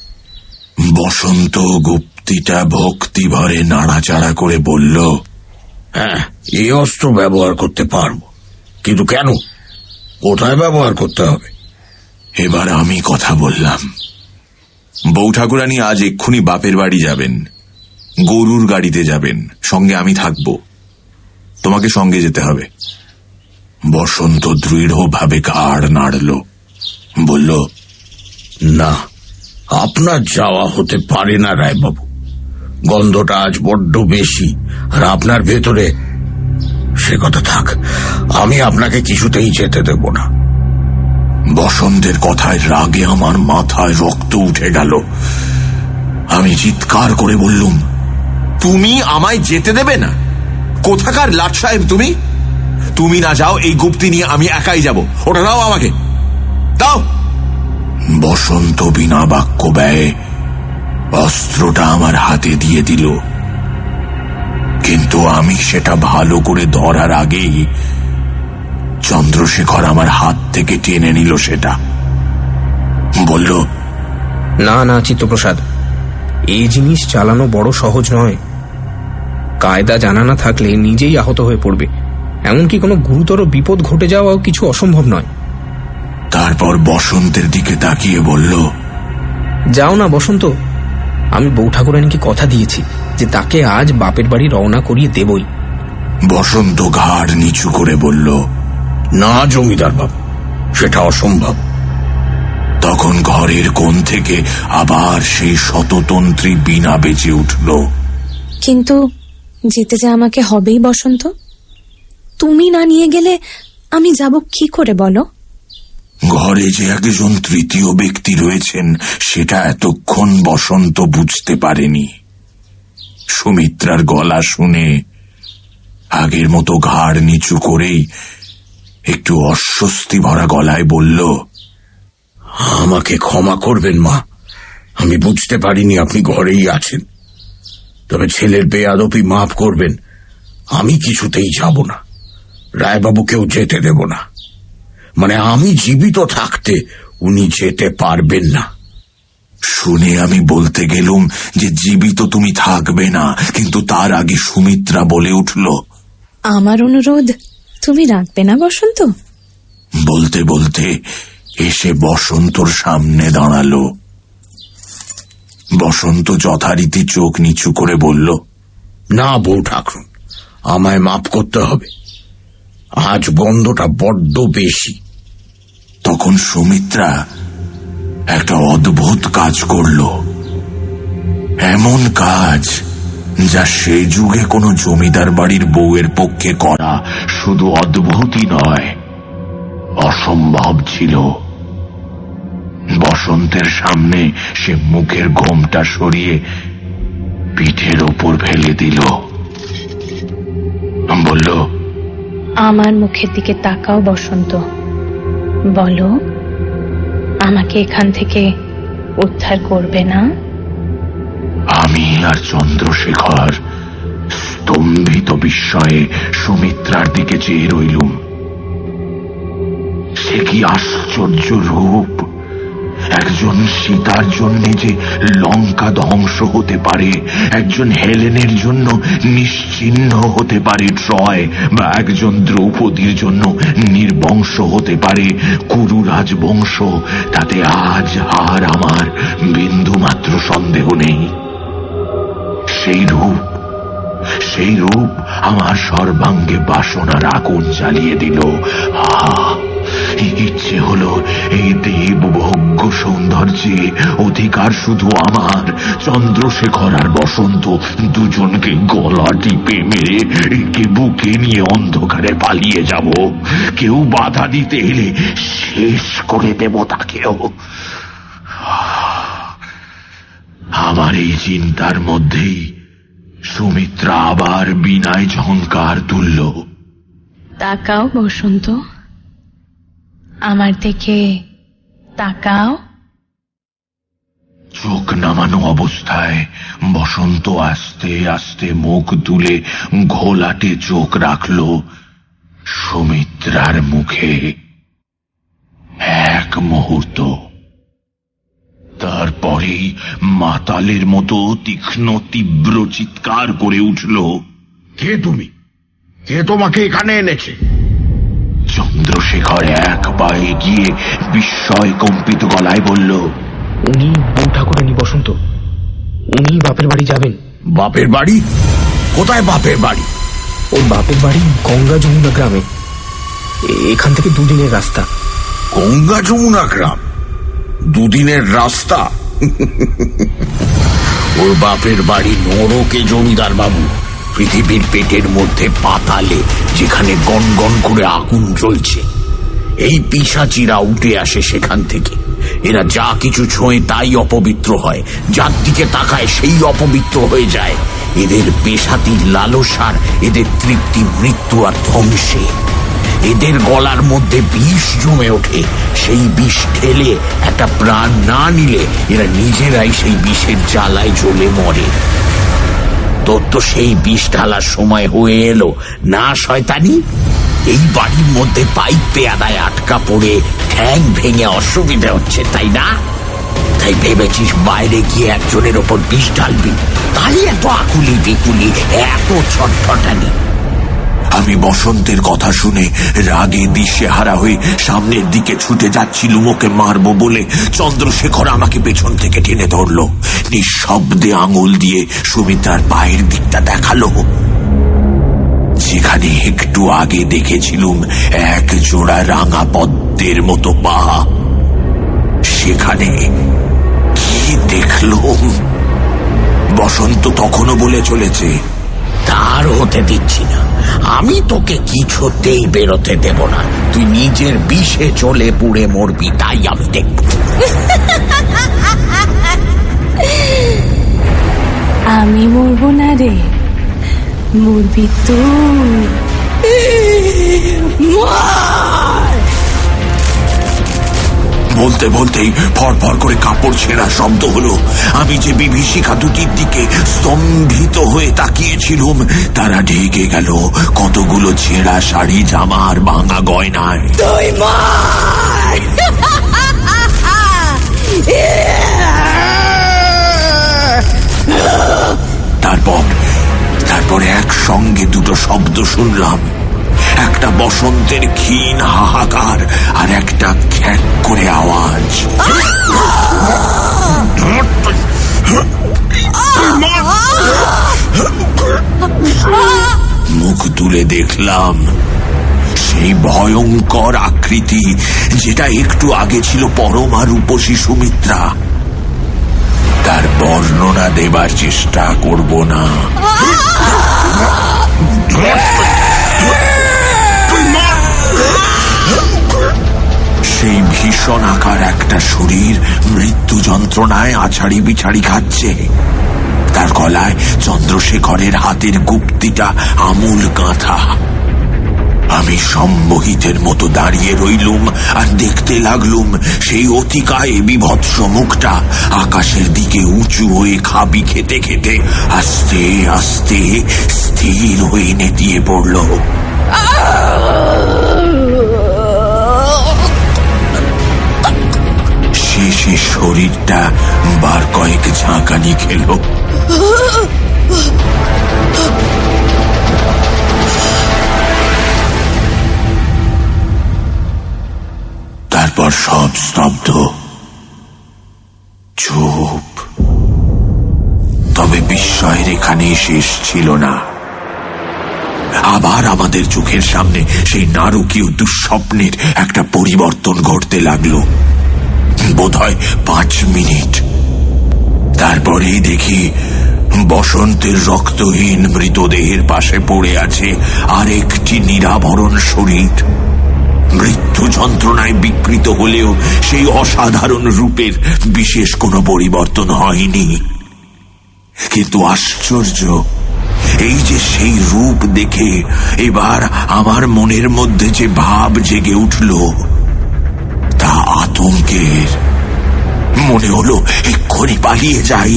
বসন্ত গুপ্তিটা ভক্তি ভরে নাড়াচাড়া করে বলল, হ্যাঁ, এই অস্ত্র ব্যবহার করতে পারবো, কিন্তু কেন, কোথায় ব্যবহার করতে হবে? এবার আমি কথা বললাম, বউ ঠাকুরানী আজ এক্ষুনি বাপের বাড়ি যাবেন, গরুর গাড়িতে যাবেন, সঙ্গে আমি থাকব, তোমাকে সঙ্গে যেতে হবে। বসন্ত দৃঢ়ভাবে ঘাড় নাড়ল, বলল, না, আপনার যাওয়া হতে পারে না রায়বাবু। গন্ধটা আজ বড্ড বেশি, আর আপনার ভেতরে, সে কথা থাক, আমি আপনাকে কিছুতেই যেতে দেব না। বসন্তের কথায় রাগে আমার মাথায় রক্ত উঠে গেল। আমি চিৎকার করে বললুম, তুমি আমায় যেতে দেবে না? কোথাকার লাট সাহেব তুমি? তুমি না যাও, এই গুপ্তি নিয়ে আমি একাই যাব। ওটা দাও আমাকে, দাও। বসন্ত বিনা বাক্য ব্যয়ে অস্ত্রটা আমার হাতে দিয়ে দিল, কিন্তু আমি সেটা ভালো করে ধরার আগেই চন্দ্রশেখর আমার হাত থেকে টেনে নিল সেটা। বলল, না না চিত্তপ্রসাদ, এই জিনিস চালানো বড় সহজ নয়। কায়দা জানা না থাকলে নিজেই আহত হয়ে পড়বে, এমনকি কোনো গুরুতর বিপদ ঘটে যাওয়াও কিছু অসম্ভব নয়। তারপর বসন্তের দিকে তাকিয়ে বলল, যাও না বসন্ত, আমি বউ ঠাকুরানীকে কথা দিয়েছি যে তাকে আজ বাপের বাড়ি রওনা করিয়ে দেবই। বসন্ত ঘাড় নিচু করে বলল, না জমিদার বাবু, সেটা অসম্ভব। তখন ঘরের কোণ থেকে আবার সেই শততন্ত্রী বীণা বেজে উঠল। কিন্তু যেতে যে আমাকে হবেই বসন্ত, তুমি না নিয়ে গেলে আমি যাব কি করে বলো? ঘরে যে একজন তৃতীয় ব্যক্তি রয়েছেন সেটা এতক্ষণ বসন্ত বুঝতে পারেনি। সুমিত্রার গলা শুনে আগের মতো ঘাড় নিচু করেই একটু অস্বস্তি ভরা গলায় বলল, আমাকে ক্ষমা করবেন মা, আমি বুঝতে পারিনি আপনি ঘরেই আছেন। তবে ছেলের বেয়াদবি মাফ করবেন, আমি কিছুতেই যাব না, রায়বাবুকেও যেতে দেব না। মানে আমি জীবিত থাকতে উনি যেতে পারবেন না। শুনে আমি বলতে গেলুম যে জীবিত তুমি থাকবে না, কিন্তু তার আগে সুমিত্রা বলে উঠল, আমার অনুরোধ তুমি রাখবে না বসন্ত? বলতে বলতে এসে বসন্তর সামনে দাঁড়ালো। বসন্ত যথারীতি চোখ নিচু করে বলল, না বউ ঠাকুরুন, আমায় মাফ করতে হবে, আজ গন্ধটা বড্ড বেশি। তখন সুমিত্রা একটা অদ্ভুত কাজ করল, এমন কাজ যা সে যুগে কোনো জমিদার বাড়ির বউয়ের পক্ষে করা শুধু অদ্ভুতই নয়, অসম্ভব ছিল। বসন্তের সামনে সে মুখের ঘোমটা সরিয়ে পিঠের ওপর ফেলে দিল, বলল, আমার মুখের দিকে তাকাও বসন্ত, বলো আমাকে এখান থেকে উদ্ধার করবে না? আমি আর চন্দ্রশেখর স্তম্ভিত বিস্ময়ে সুমিত্রার দিকে চেয়ে রইলুম। সে কি আশ্চর্য রূপ! একজন সীতার জন্য যে লঙ্কা ধ্বংস হতে পারে, একজন হেলেনের জন্য নিশ্চিহ্ন হতে পারে ট্রয়, বা একজন দ্রৌপদীর জন্য নির্বংশ হতে পারে কুরু রাজবংশ, তাতে আজ আর আমার বিন্দুমাত্র সন্দেহ নেই। সেই রূপ আমার সর্বাঙ্গে বাসনার আগুন জ্বালিয়ে দিল। ইচ্ছে হলো এই দেবভোগ্য সৌন্দর্যে অধিকার শুধু আমার। চন্দ্রশেখর আর বসন্ত দুজনকে গলা টিপে মেরে একে বুকে নিয়ে অন্ধকারে পালিয়ে যাব। কেউ বাধা দিতে এলে শেষ করে দেব তাকেও। আমার এই চিন্তার মধ্যেই সুমিত্রা আবার বিনায় ঝংকার তুলল, তাকাও বসন্ত, আমার দিকে তাকাও। চোখ নামানো অবস্থায় বসন্ত আস্তে আস্তে মুখ তুলে ঘোলাটে চোখ রাখল সুমিত্রার মুখে। এক মুহূর্ত, তারপরেই মাতালের মতো তীক্ষ্ণ তীব্র চিৎকার করে উঠল, কে তুমি? কে তোমাকে এখানে এনেছে? চন্দ্রশেখর এক পায়ে গিয়ে বিস্ময় কম্পিত গলায় বলল, উনি বউ ঠাকুরানী বসন্ত, উনি বাপের বাড়ি যাবেন। বাপের বাড়ি? কোথায় বাপের বাড়ি? ওর বাপের বাড়ি গঙ্গা যমুনা গ্রামে, এখান থেকে দুদিনের রাস্তা। গঙ্গা যমুনা গ্রাম? দুদিনের রাস্তা? ওর বাপের বাড়ি নরকে জমিদার বাবু, পৃথিবীর পেটের মধ্যে পাতালে, যেখানে গনগন করে আগুন জ্বলছে। এই পিশাচিরা উঠে আসে সেখান থেকে। এরা যা কিছু ছোঁয় তাই অপবিত্র হয়, যার দিকে তাকায় সেই অপবিত্র হয়ে যায়। এদের পেশাতির লালসার, এদের তৃপ্তি মৃত্যু আর ধ্বংসে। এদের গলার মধ্যে বিষ জমে ওঠে। সেই বিষ ঠেলে একটা প্রাণ না নিলে এরা নিজেরাই সেই বিষের জ্বালায় জ্বলে মরে। তোর তো সেই বিষ ঢালার সময় হয়ে এলো না শয়তানি? এই বাড়ির মধ্যে পাইপ পেয়াদায় আটকা পড়ে ঠ্যাং ভেঙে অসুবিধা হচ্ছে, তাই না? তাই ভেবেছিস বাইরে গিয়ে একজনের ওপর বিষ ঢালবি, তাই এত আকুলি বিকুলি, এত ছটফটানি। আমি বসন্তের কথা শুনে রাগে দিশেহারা হয়ে সামনের দিকে ছুটে যাচ্ছিলুম ওকে মারবো বলে। চন্দ্রশেখর আমাকে পেছন থেকে টেনে ধরল, নিঃশব্দে আঙুল দিয়ে সুমিত্রার পায়ের দিকটা দেখালো, যেখানে একটু আগে দেখেছিলুম এক জোড়া রাঙা পদ্মের মতো পা। সেখানে কি দেখলুম? বসন্ত তখনও বলে চলেছে, তার হতে দিচ্ছি না, আমি তোকে কিছুতেই বেরোতে দেব না। তুই নিজের বিষে চলে পুড়ে মরবি, তাই আমি দেখব। আমি মরবো না রে, মরবি তুই। বলতে বলতেই ফরফর করে কাপড় ছেঁড়া শব্দ হলো। আমি যে বিভীষিকা দুটির দিকে স্তম্ভিত হয়ে তাকিয়েছিলুম তারা ঢেকে গেল কতগুলো ছেঁড়া শাড়ি, জামা আর ভাঙা গয়নায়। তুই মার। তারপর একসঙ্গে দুটো শব্দ শুনলাম, একটা বসন্তের ক্ষীণ হাহাকার আর একটা খ্যাক করে আওয়াজ। মুখ তুলে দেখলাম সেই ভয়ঙ্কর আকৃতি যেটা একটু আগে ছিল পরমা রূপসী সুমিত্রা। তার বর্ণনা দেবার চেষ্টা করব না। সেই ভীষণ আকার একটা শরীর মৃত্যু যন্ত্রণায় আছাড়ি বিছাড়ি খাচ্ছে। তার গলায় চন্দ্রশেখরের হাতের গুপ্তিটা আমূল গাঁথা। আমি সম্মোহিতের মতো দাঁড়িয়ে রইলুম আর দেখতে লাগলুম সেই অতিকায় বিভৎস মুখটা আকাশের দিকে উঁচু হয়ে খাবি খেতে খেতে আস্তে আস্তে স্থির হয়ে নেতিয়ে পড়ল। শেষে শরীরটা বার কয়েক ঝাঁকানি খেল। তারপর সব স্তব্ধ, চুপ। তবে বিস্ময়ের এখানে শেষ ছিল না। আবার আমাদের চোখের সামনে সেই নারকীয় দুঃস্বপ্নের একটা পরিবর্তন ঘটতে লাগলো। বোধহয় 5 মিনিট। তারপরেই দেখি বসন্তের রক্তহীন মৃতদেহের পাশে পড়ে আছে আরেকটি নিরাভরণ শরীর। মৃত্যু যন্ত্রণায় বিকৃত হলেও সেই অসাধারণ রূপের বিশেষ কোনো পরিবর্তন হয়নি। কিন্তু আশ্চর্য এই যে সেই রূপ দেখে এবার আমার মনের মধ্যে যে ভাব জেগে উঠল তা আতঙ্কের। মনে হলো এক্ষুনি পালিয়ে যাই।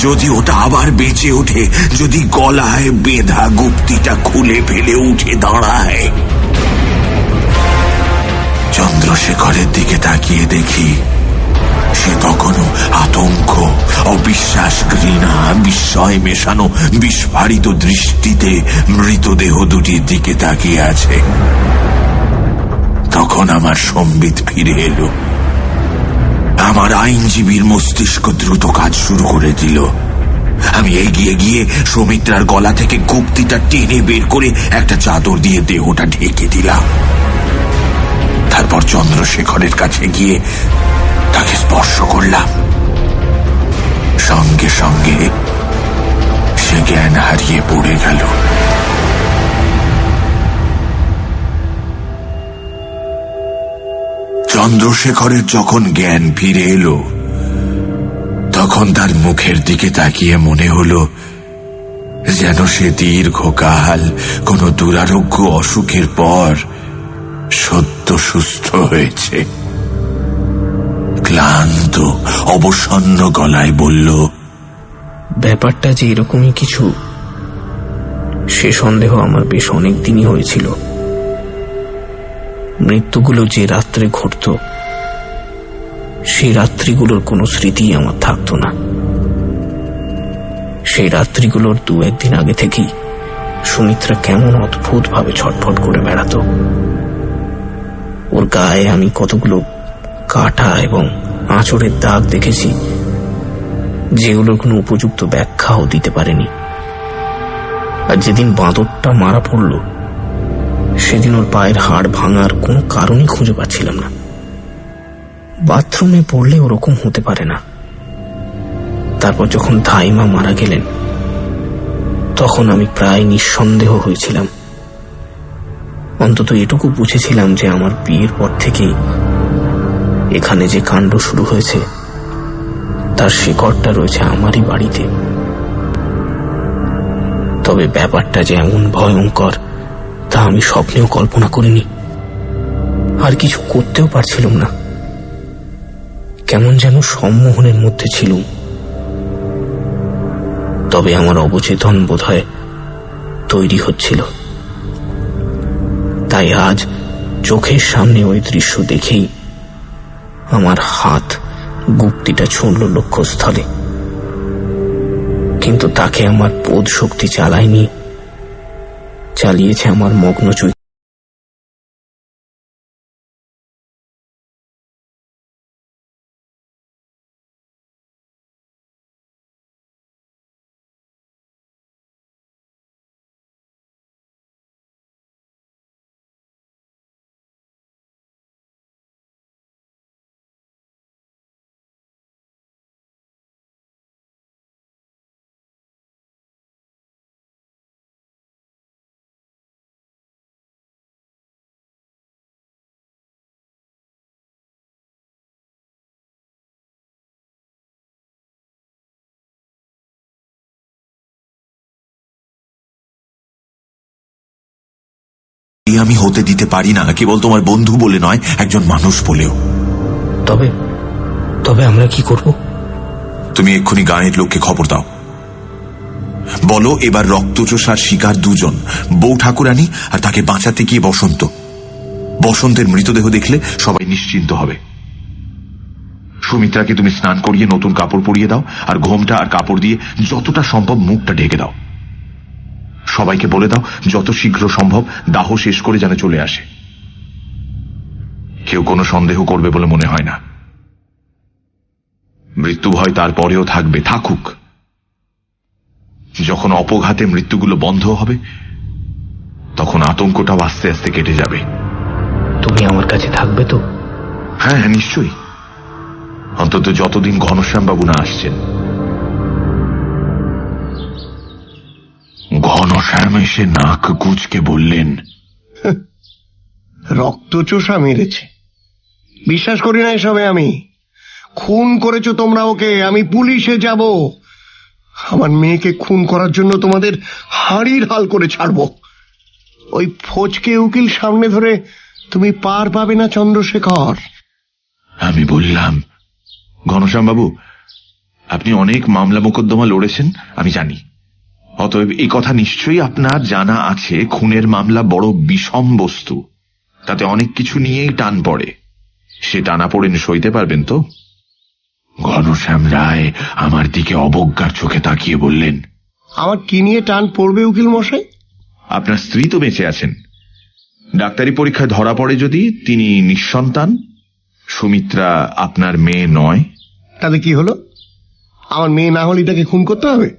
যদি ওটা আবার বেঁচে ওঠে, যদি গলায় বেঁধা গুপ্তিটা খুলে ফেলে উঠে দাঁড়ায়। চন্দ্রশেখরের দিকে তাকিয়ে দেখি সে তখনও আতঙ্ক, অবিশ্বাস, ঘৃণা, বিস্ময় মেশানো বিস্ফারিত দৃষ্টিতে মৃতদেহ দুটির দিকে তাকিয়ে আছে। তখন আমার সম্বিত ফিরে এলো। আমার আইনজীবীর মস্তিষ্ক দ্রুত কাজ শুরু করে দিল। আমি এগিয়ে গিয়ে সুমিত্রার গলা থেকে গুপ্তিটা টেনে বের করে একটা চাদর দিয়ে দেহটা ঢেকে দিলাম। তারপর চন্দ্রশেখরের কাছে গিয়ে তাকে স্পর্শ করলাম। সঙ্গে সঙ্গে সে জ্ঞান হারিয়ে পড়ে গেল। চন্দ্রশেখরের যখন জ্ঞান ফিরে এলো তখন তার মুখের দিকে তাকিয়ে মনে হলো যেন সে দীর্ঘকাল কোনো দুরারোগ্য অসুখের পর সদ্য সুস্থ হয়েছে। ক্লান্ত অবসন্ন গলায় বলল, ব্যাপারটা যে এরকমই কিছু সে সন্দেহ আমার বেশ অনেক দিনই হয়েছিল। মৃত্যুগুলো যে রাত্রে ঘটত সেই রাত্রিগুলোর কোনো স্মৃতি আমার থাকতো না। সেই রাত্রিগুলোর 2-1 দিন আগে থেকেই সুমিত্রা কেমন অদ্ভুত ভাবে ছটফট করে বেড়াতো। ওর গায়ে আমি কতগুলো কাটা এবং আঁচড়ের দাগ দেখেছি যেগুলোর কোনো উপযুক্ত ব্যাখ্যাও দিতে পারেনি। আর যেদিন বাঁদরটা মারা পড়ল সেদিন ওর পায়ের হাড় ভাঙার কোনো কারণই খুঁজে পাচ্ছিলাম না। বাথরুমে পড়লে ওরকম হতে পারে না। তারপর যখন ধাইমা মারা গেলেন তখন আমি প্রায় নিঃসন্দেহ হয়েছিলাম। অন্তত এটুকু বুঝেছিলাম যে আমার বিয়ের পর থেকেই এখানে যে কাণ্ড শুরু হয়েছে তার শিকড়টা রয়েছে আমারই বাড়িতে। তবে ব্যাপারটা যে এমন ভয়ঙ্কর তা আমি স্বপ্নেও কল্পনা করিনি। আর কিছু করতেও পারছিলাম না। কেমন যেন সম্মোহনের মধ্যে ছিলুম। তবে আমার অবচেতন বোধহয় তৈরি হচ্ছিল। তাই আজ চোখের সামনে ওই দৃশ্য দেখেই আমার হাত গুপ্তিটা ছুঁড়ল লক্ষ্যস্থলে। কিন্তু তাকে আমার বোধ শক্তি চালায়নি, চালিয়েছে আমার মগ্ন চৈতন্য। আমি হতে দিতে পারি না, কেবল তোমার বন্ধু বলে নয়, একজন মানুষ বলেও। তবে তবে আমরা কি করব? তুমি এক্ষুনি গাঁয়ের লোককে খবর দাও। বলো এবার রক্তচোষার শিকার 2 জন, বউ ঠাকুরানী আর তাকে বাঁচাতে গিয়ে বসন্ত। বসন্তের মৃতদেহ দেখলে সবাই নিশ্চিন্ত হবে। সুমিত্রাকে তুমি স্নান করিয়ে নতুন কাপড় পরিয়ে দাও, আর ঘোমটা আর কাপড় দিয়ে যতটা সম্ভব মুখটা ঢেকে দাও। সবাইকে বলে দাও যত শীঘ্র সম্ভব দাহ শেষ করে যেন চলে আসে। কেউ কোনো সন্দেহ করবে বলে মনে হয় না। মৃত্যু ভয় তারপরেও থাকবে, থাকুক। যখন অপঘাতে মৃত্যুগুলো বন্ধ হবে তখন আতঙ্কটাও আস্তে আস্তে কেটে যাবে। তুমি আমার কাছে থাকবে তো? হ্যাঁ হ্যাঁ, নিশ্চয়ই। অন্তত যতদিন ঘনশ্যামবাবু না আসছেন। ঘনশ্যাম এসে নাক কুঁচকে বললেন, রক্তচোষা মেরেছে। বিশ্বাস করি না এসবে। আমি খুন করেছো তোমরা ওকে। আমি পুলিশে যাব। আমার মেয়েকে খুন করার জন্য তোমাদের হাড়ির হাল করে ছাড়বো। ওই ফোচকে উকিল সামনে ধরে তুমি পার পাবে না চন্দ্রশেখর। আমি বললাম, ঘনশ্যামবাবু, আপনি অনেক মামলা মোকদ্দমা লড়েছেন, আমি জানি। অতএব এই কথা নিশ্চয়ই আপনার জানা আছে, খুনের মামলা বড় বিষম বস্তু। তাতে অনেক কিছু নিয়েই টান পড়ে। সে টানা পড়েন সইতে পারবেন তো? ঘনশ্যাম রায় আমার দিকে অবজ্ঞার চোখে তাকিয়ে বললেন, আমার কি নিয়ে টান পড়বে উকিল মশাই? আপনার স্ত্রী তো বেঁচে আছেন। ডাক্তারি পরীক্ষায় ধরা পড়ে যদি তিনি নিঃসন্তান, সুমিত্রা আপনার মেয়ে নয়। তাহলে কি হলো? আমার মেয়ে না হলে তাকে খুন করতে হবে?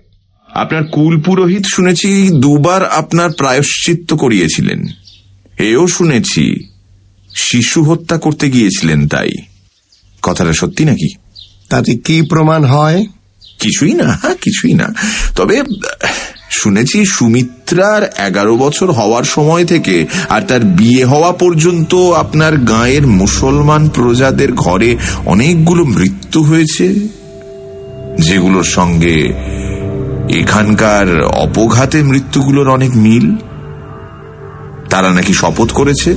আপনার কুল পুরোহিত শুনেছি 2 বার আপনার প্রায়শ্চিত্ত করিয়েছিলেন। এও শুনেছি শিশু হত্যা করতে গিয়েছিলেন। তাই কথাটা সত্যি নাকি? তাতে কি প্রমাণ হয়? কিছুই না, কিছুই না। তবে শুনেছি সুমিত্রার 11 বছর হওয়ার সময় থেকে আর তার বিয়ে হওয়া পর্যন্ত আপনার গাঁয়ের মুসলমান প্রজাদের ঘরে অনেকগুলো মৃত্যু হয়েছে, যেগুলোর সঙ্গে এখানকার অপঘাতে মৃত্যুগুলোর অনেক মিল। তারা নাকি শপথ করেছে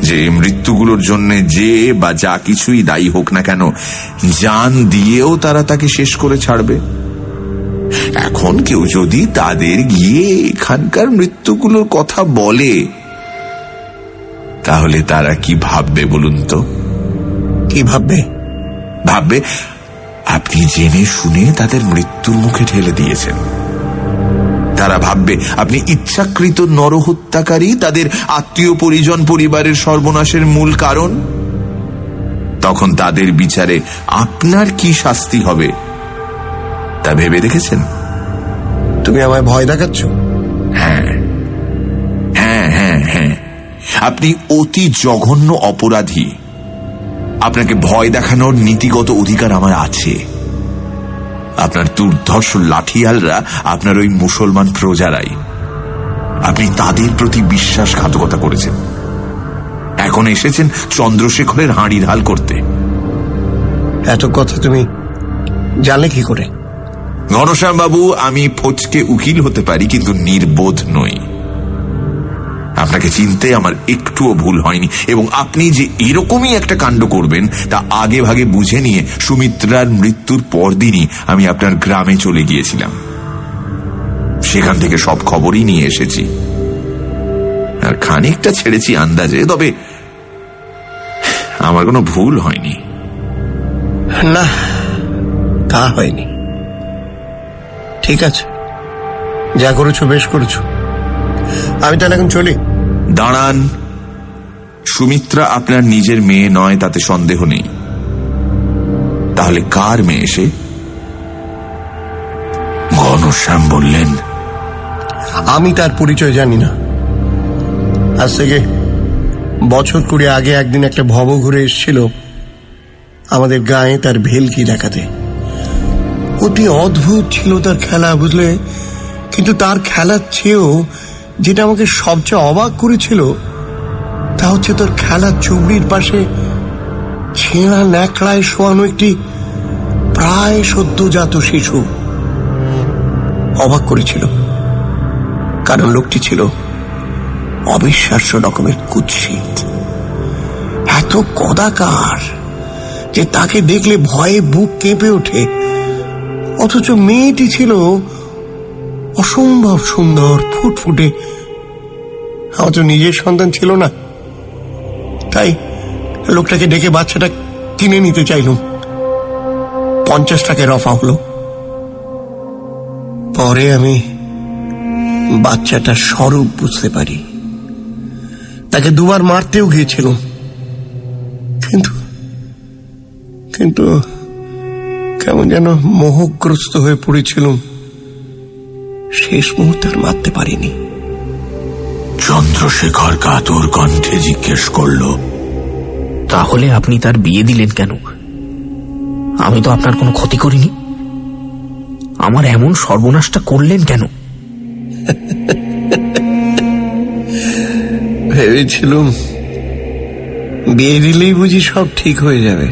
যে মৃত্যুগুলোর জন্য যে বা যা কিছুই দায়ী হোক না কেন, জান দিয়েও তারা তাকে শেষ করে ছাড়বে। এখন কেউ যদি তাদের গিয়ে এখানকার মৃত্যুগুলোর কথা বলে, তাহলে তারা কি ভাববে বলুন তো? কি ভাববে? ভাববে আপনি জেনে শুনে তাদের মৃত্যুর মুখে ঠেলে দিয়েছেন। তারা ভাববে আপনি ইচ্ছাকৃত নরহত্যাকারী, তাদের আত্মীয় পরিজন পরিবারের সর্বনাশের মূল কারণ। তখন তাদের বিচারে আপনার কি শাস্তি হবে তা ভেবে দেখেছেন? তুমি আমায় ভয় দেখাচ্ছ? হ্যাঁ হ্যাঁ হ্যাঁ হ্যাঁ, আপনি অতি জঘন্য অপরাধী। আপনাকে ভয় দেখানোর নীতিগত অধিকার আমার আছে। আপনার দুর্ধর্ষ লাঠিয়ালরা আপনার ওই মুসলমান প্রজারাই। আপনি তাদের প্রতি বিশ্বাসঘাতকতা করেছেন। এখন এসেছেন চন্দ্রশেখরের হাঁড়ির হাল করতে। এত কথা তুমি জানলে কি করে? ঘনশ্যাম বাবু, আমি ফচকে উকিল হতে পারি, কিন্তু নির্বোধ নই। আপনাকে চিনতে আমার একটুও ভুল হয়নি, এবং আপনি যে এরকমই একটা কাণ্ড করবেন তা আগে ভাগে বুঝে নিয়ে সুমিত্রার মৃত্যুর পরদিনই আমি আপনার গ্রামে চলে গিয়েছিলাম। সেখান থেকে সব খবরই নিয়ে এসেছি, আর খানিকটা ছেড়েছি আন্দাজে। তবে আমার কোনো ভুল হয়নি। না, তা হয়নি। ঠিক আছে, যা করেছো বেশ করেছো। আমি তাহলে এখন চলি। দাঁড়ান, সুমিত্রা আপনার নিজের মেয়ে নয় তাতে সন্দেহ নেই। তাহলে কার মেয়ে সে? ঘনশ্যাম বললেন, আমি তার পরিচয় জানি না। আজ থেকে বছর 20 আগে একদিন একটা ভব ঘুরে এসেছিল আমাদের গায়ে তার ভেলকি দেখাতে। অতি অদ্ভুত ছিল তার খেলা, বুঝলে? কিন্তু তার খেলার চেয়েও যেটা আমাকে সবচেয়ে অবাক করেছিল তা হচ্ছে তোর খেলার চুবড়ির পাশে ছেঁড়া ন্যাকড়ায় শোয়ানো একটি প্রায় সদ্যজাত শিশু। অবাক করেছিল কারণ লোকটি ছিল অবিশ্বাস্য রকমের কুৎসিত, এত কদাকার যে তাকে দেখলে ভয়ে বুক কেঁপে ওঠে। অথচ মেয়েটি ছিল অসম্ভব সুন্দর, ফুটফুটে। আমার তো নিজের সন্তান ছিল না, তাই লোকটাকে ডেকে বাচ্চাটা কিনে নিতে চাইলুম। 50 টাকায় রফা হলো। পরে আমি বাচ্চাটার স্বরূপ বুঝতে পারি। তাকে দুবার মারতেও গিয়েছিলাম, কিন্তু কেমন যেন মোহগ্রস্ত হয়ে পড়েছিলাম। শেষ মুহূর্তে আর মারতে পারিনি। চন্দ্রশেখর কাতর কণ্ঠে জিজ্ঞেস করল, তাহলে আপনি তার বিয়ে দিলেন কেন? আমি তো আপনার কোনো ক্ষতি করিনি, আমার এমন সর্বনাশটা করলেন কেন? ভেবেছিলুম বিয়ে দিলেই বুঝি সব ঠিক হয়ে যাবে।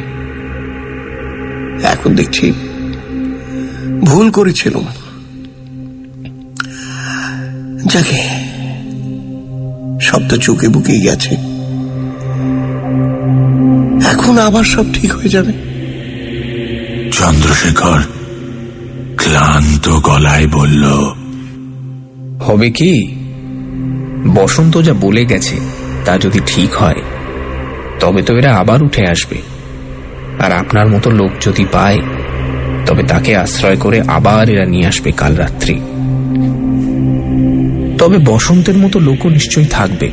এখন দেখছি ভুল করেছিলুম। যাকে সব তো চুকে বুকে গেছে, এখন আবার সব ঠিক হয়ে যাবে। চন্দ্রশেখর ক্লান্ত গলায় বলল, হবে কি, বসন্ত যা বলে গেছে তা যদি ঠিক হয় তবে তো এরা আবার উঠে আসবে, আর আপনার মতো লোক যদি পায় তবে তাকে আশ্রয় করে আবার এরা নিয়ে আসবে কাল রাত্রি। তবে বসন্তের মতো লোকও নিশ্চয়ই থাকবে।